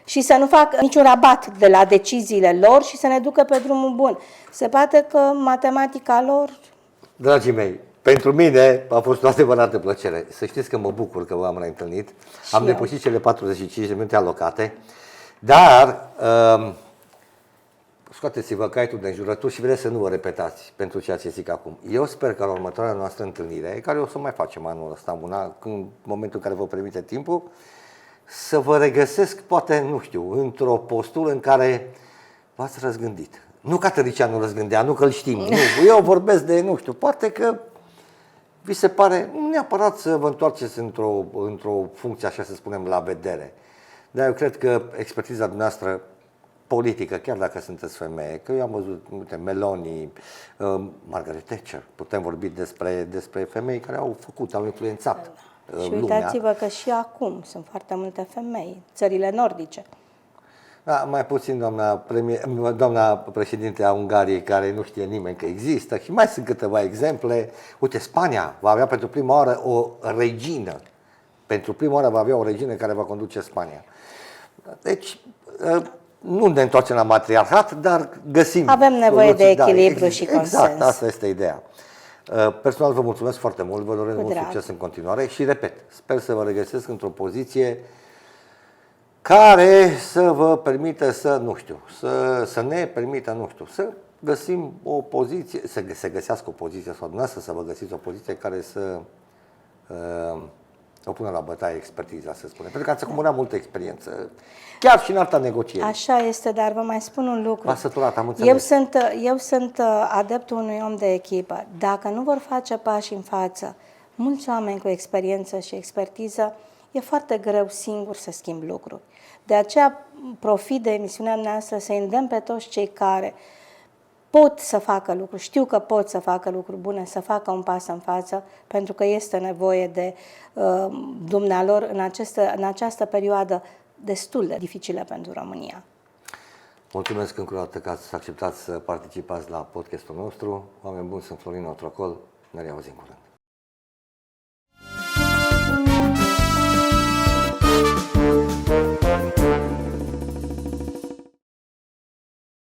Și să nu facă niciun rabat de la deciziile lor și să ne ducă pe drumul bun. Se pare că matematica lor... Dragii mei, pentru mine a fost o adevărată plăcere. Să știți că mă bucur că v-am reîntâlnit. Am depășit cele 45 de minute alocate. Dar scoateți-vă caietul de înjurături și vreți să nu vă repetați pentru ceea ce zic acum. Eu sper că la următoarea noastră întâlnire, care o să mai facem anul ăsta, în momentul în care vă permite timpul, să vă regăsesc, poate, nu știu, într-o postură în care v-ați răzgândit. Nu ca Tăricianu răzgândea, nu că-l știm. Nu, eu vorbesc de, nu știu, poate că vi se pare, nu neapărat să vă întoarceți într-o funcție, așa să spunem, la vedere. Dar eu cred că expertiza dumneavoastră politică, chiar dacă sunteți femeie, că eu am văzut, uite, Meloni, Margaret Thatcher, putem vorbi despre femei care au făcut, au influențat Și lumea. uitați-vă că și acum sunt foarte multe femei, țările nordice. Da, mai puțin doamna președinte a Ungariei, care nu știe nimeni că există, și mai sunt câteva exemple. Uite, Spania va avea pentru prima oară o regină. Pentru prima oară va avea o regină care va conduce Spania. Deci, nu ne întoarcem la matriarhat, dar găsim Avem nevoie soluții. de echilibru și consens. Exact, asta este ideea. Personal vă mulțumesc foarte mult, vă doresc mult drag. succes în continuare și, repet, sper să vă regăsesc într-o poziție care să vă permită să, nu știu, să ne permită, nu știu, să găsim o poziție, să se găsească o poziție sau dumneavoastră să vă găsiți o poziție care să o pună la bătaie expertiza, să spunem. Pentru că ați acumulat multă experiență, chiar și în alta negociere. Așa este, dar vă mai spun un lucru. V-ați săturat, am înțeles. Eu sunt adeptul unui om de echipă. Dacă nu vor face pași în față, mulți oameni cu experiență și expertiză, e foarte greu singur să schimb lucruri. De aceea profit de emisiunea noastră să îndemn pe toți cei care pot să facă lucruri, știu că pot să facă lucruri bune, să facă un pas în față, pentru că este nevoie de dumnealor în această perioadă destul de dificilă pentru România. Mulțumesc încă o dată că ați acceptat să participați la podcastul nostru. Oameni buni, sunt Florin Otrocol. Ne reauzim curând.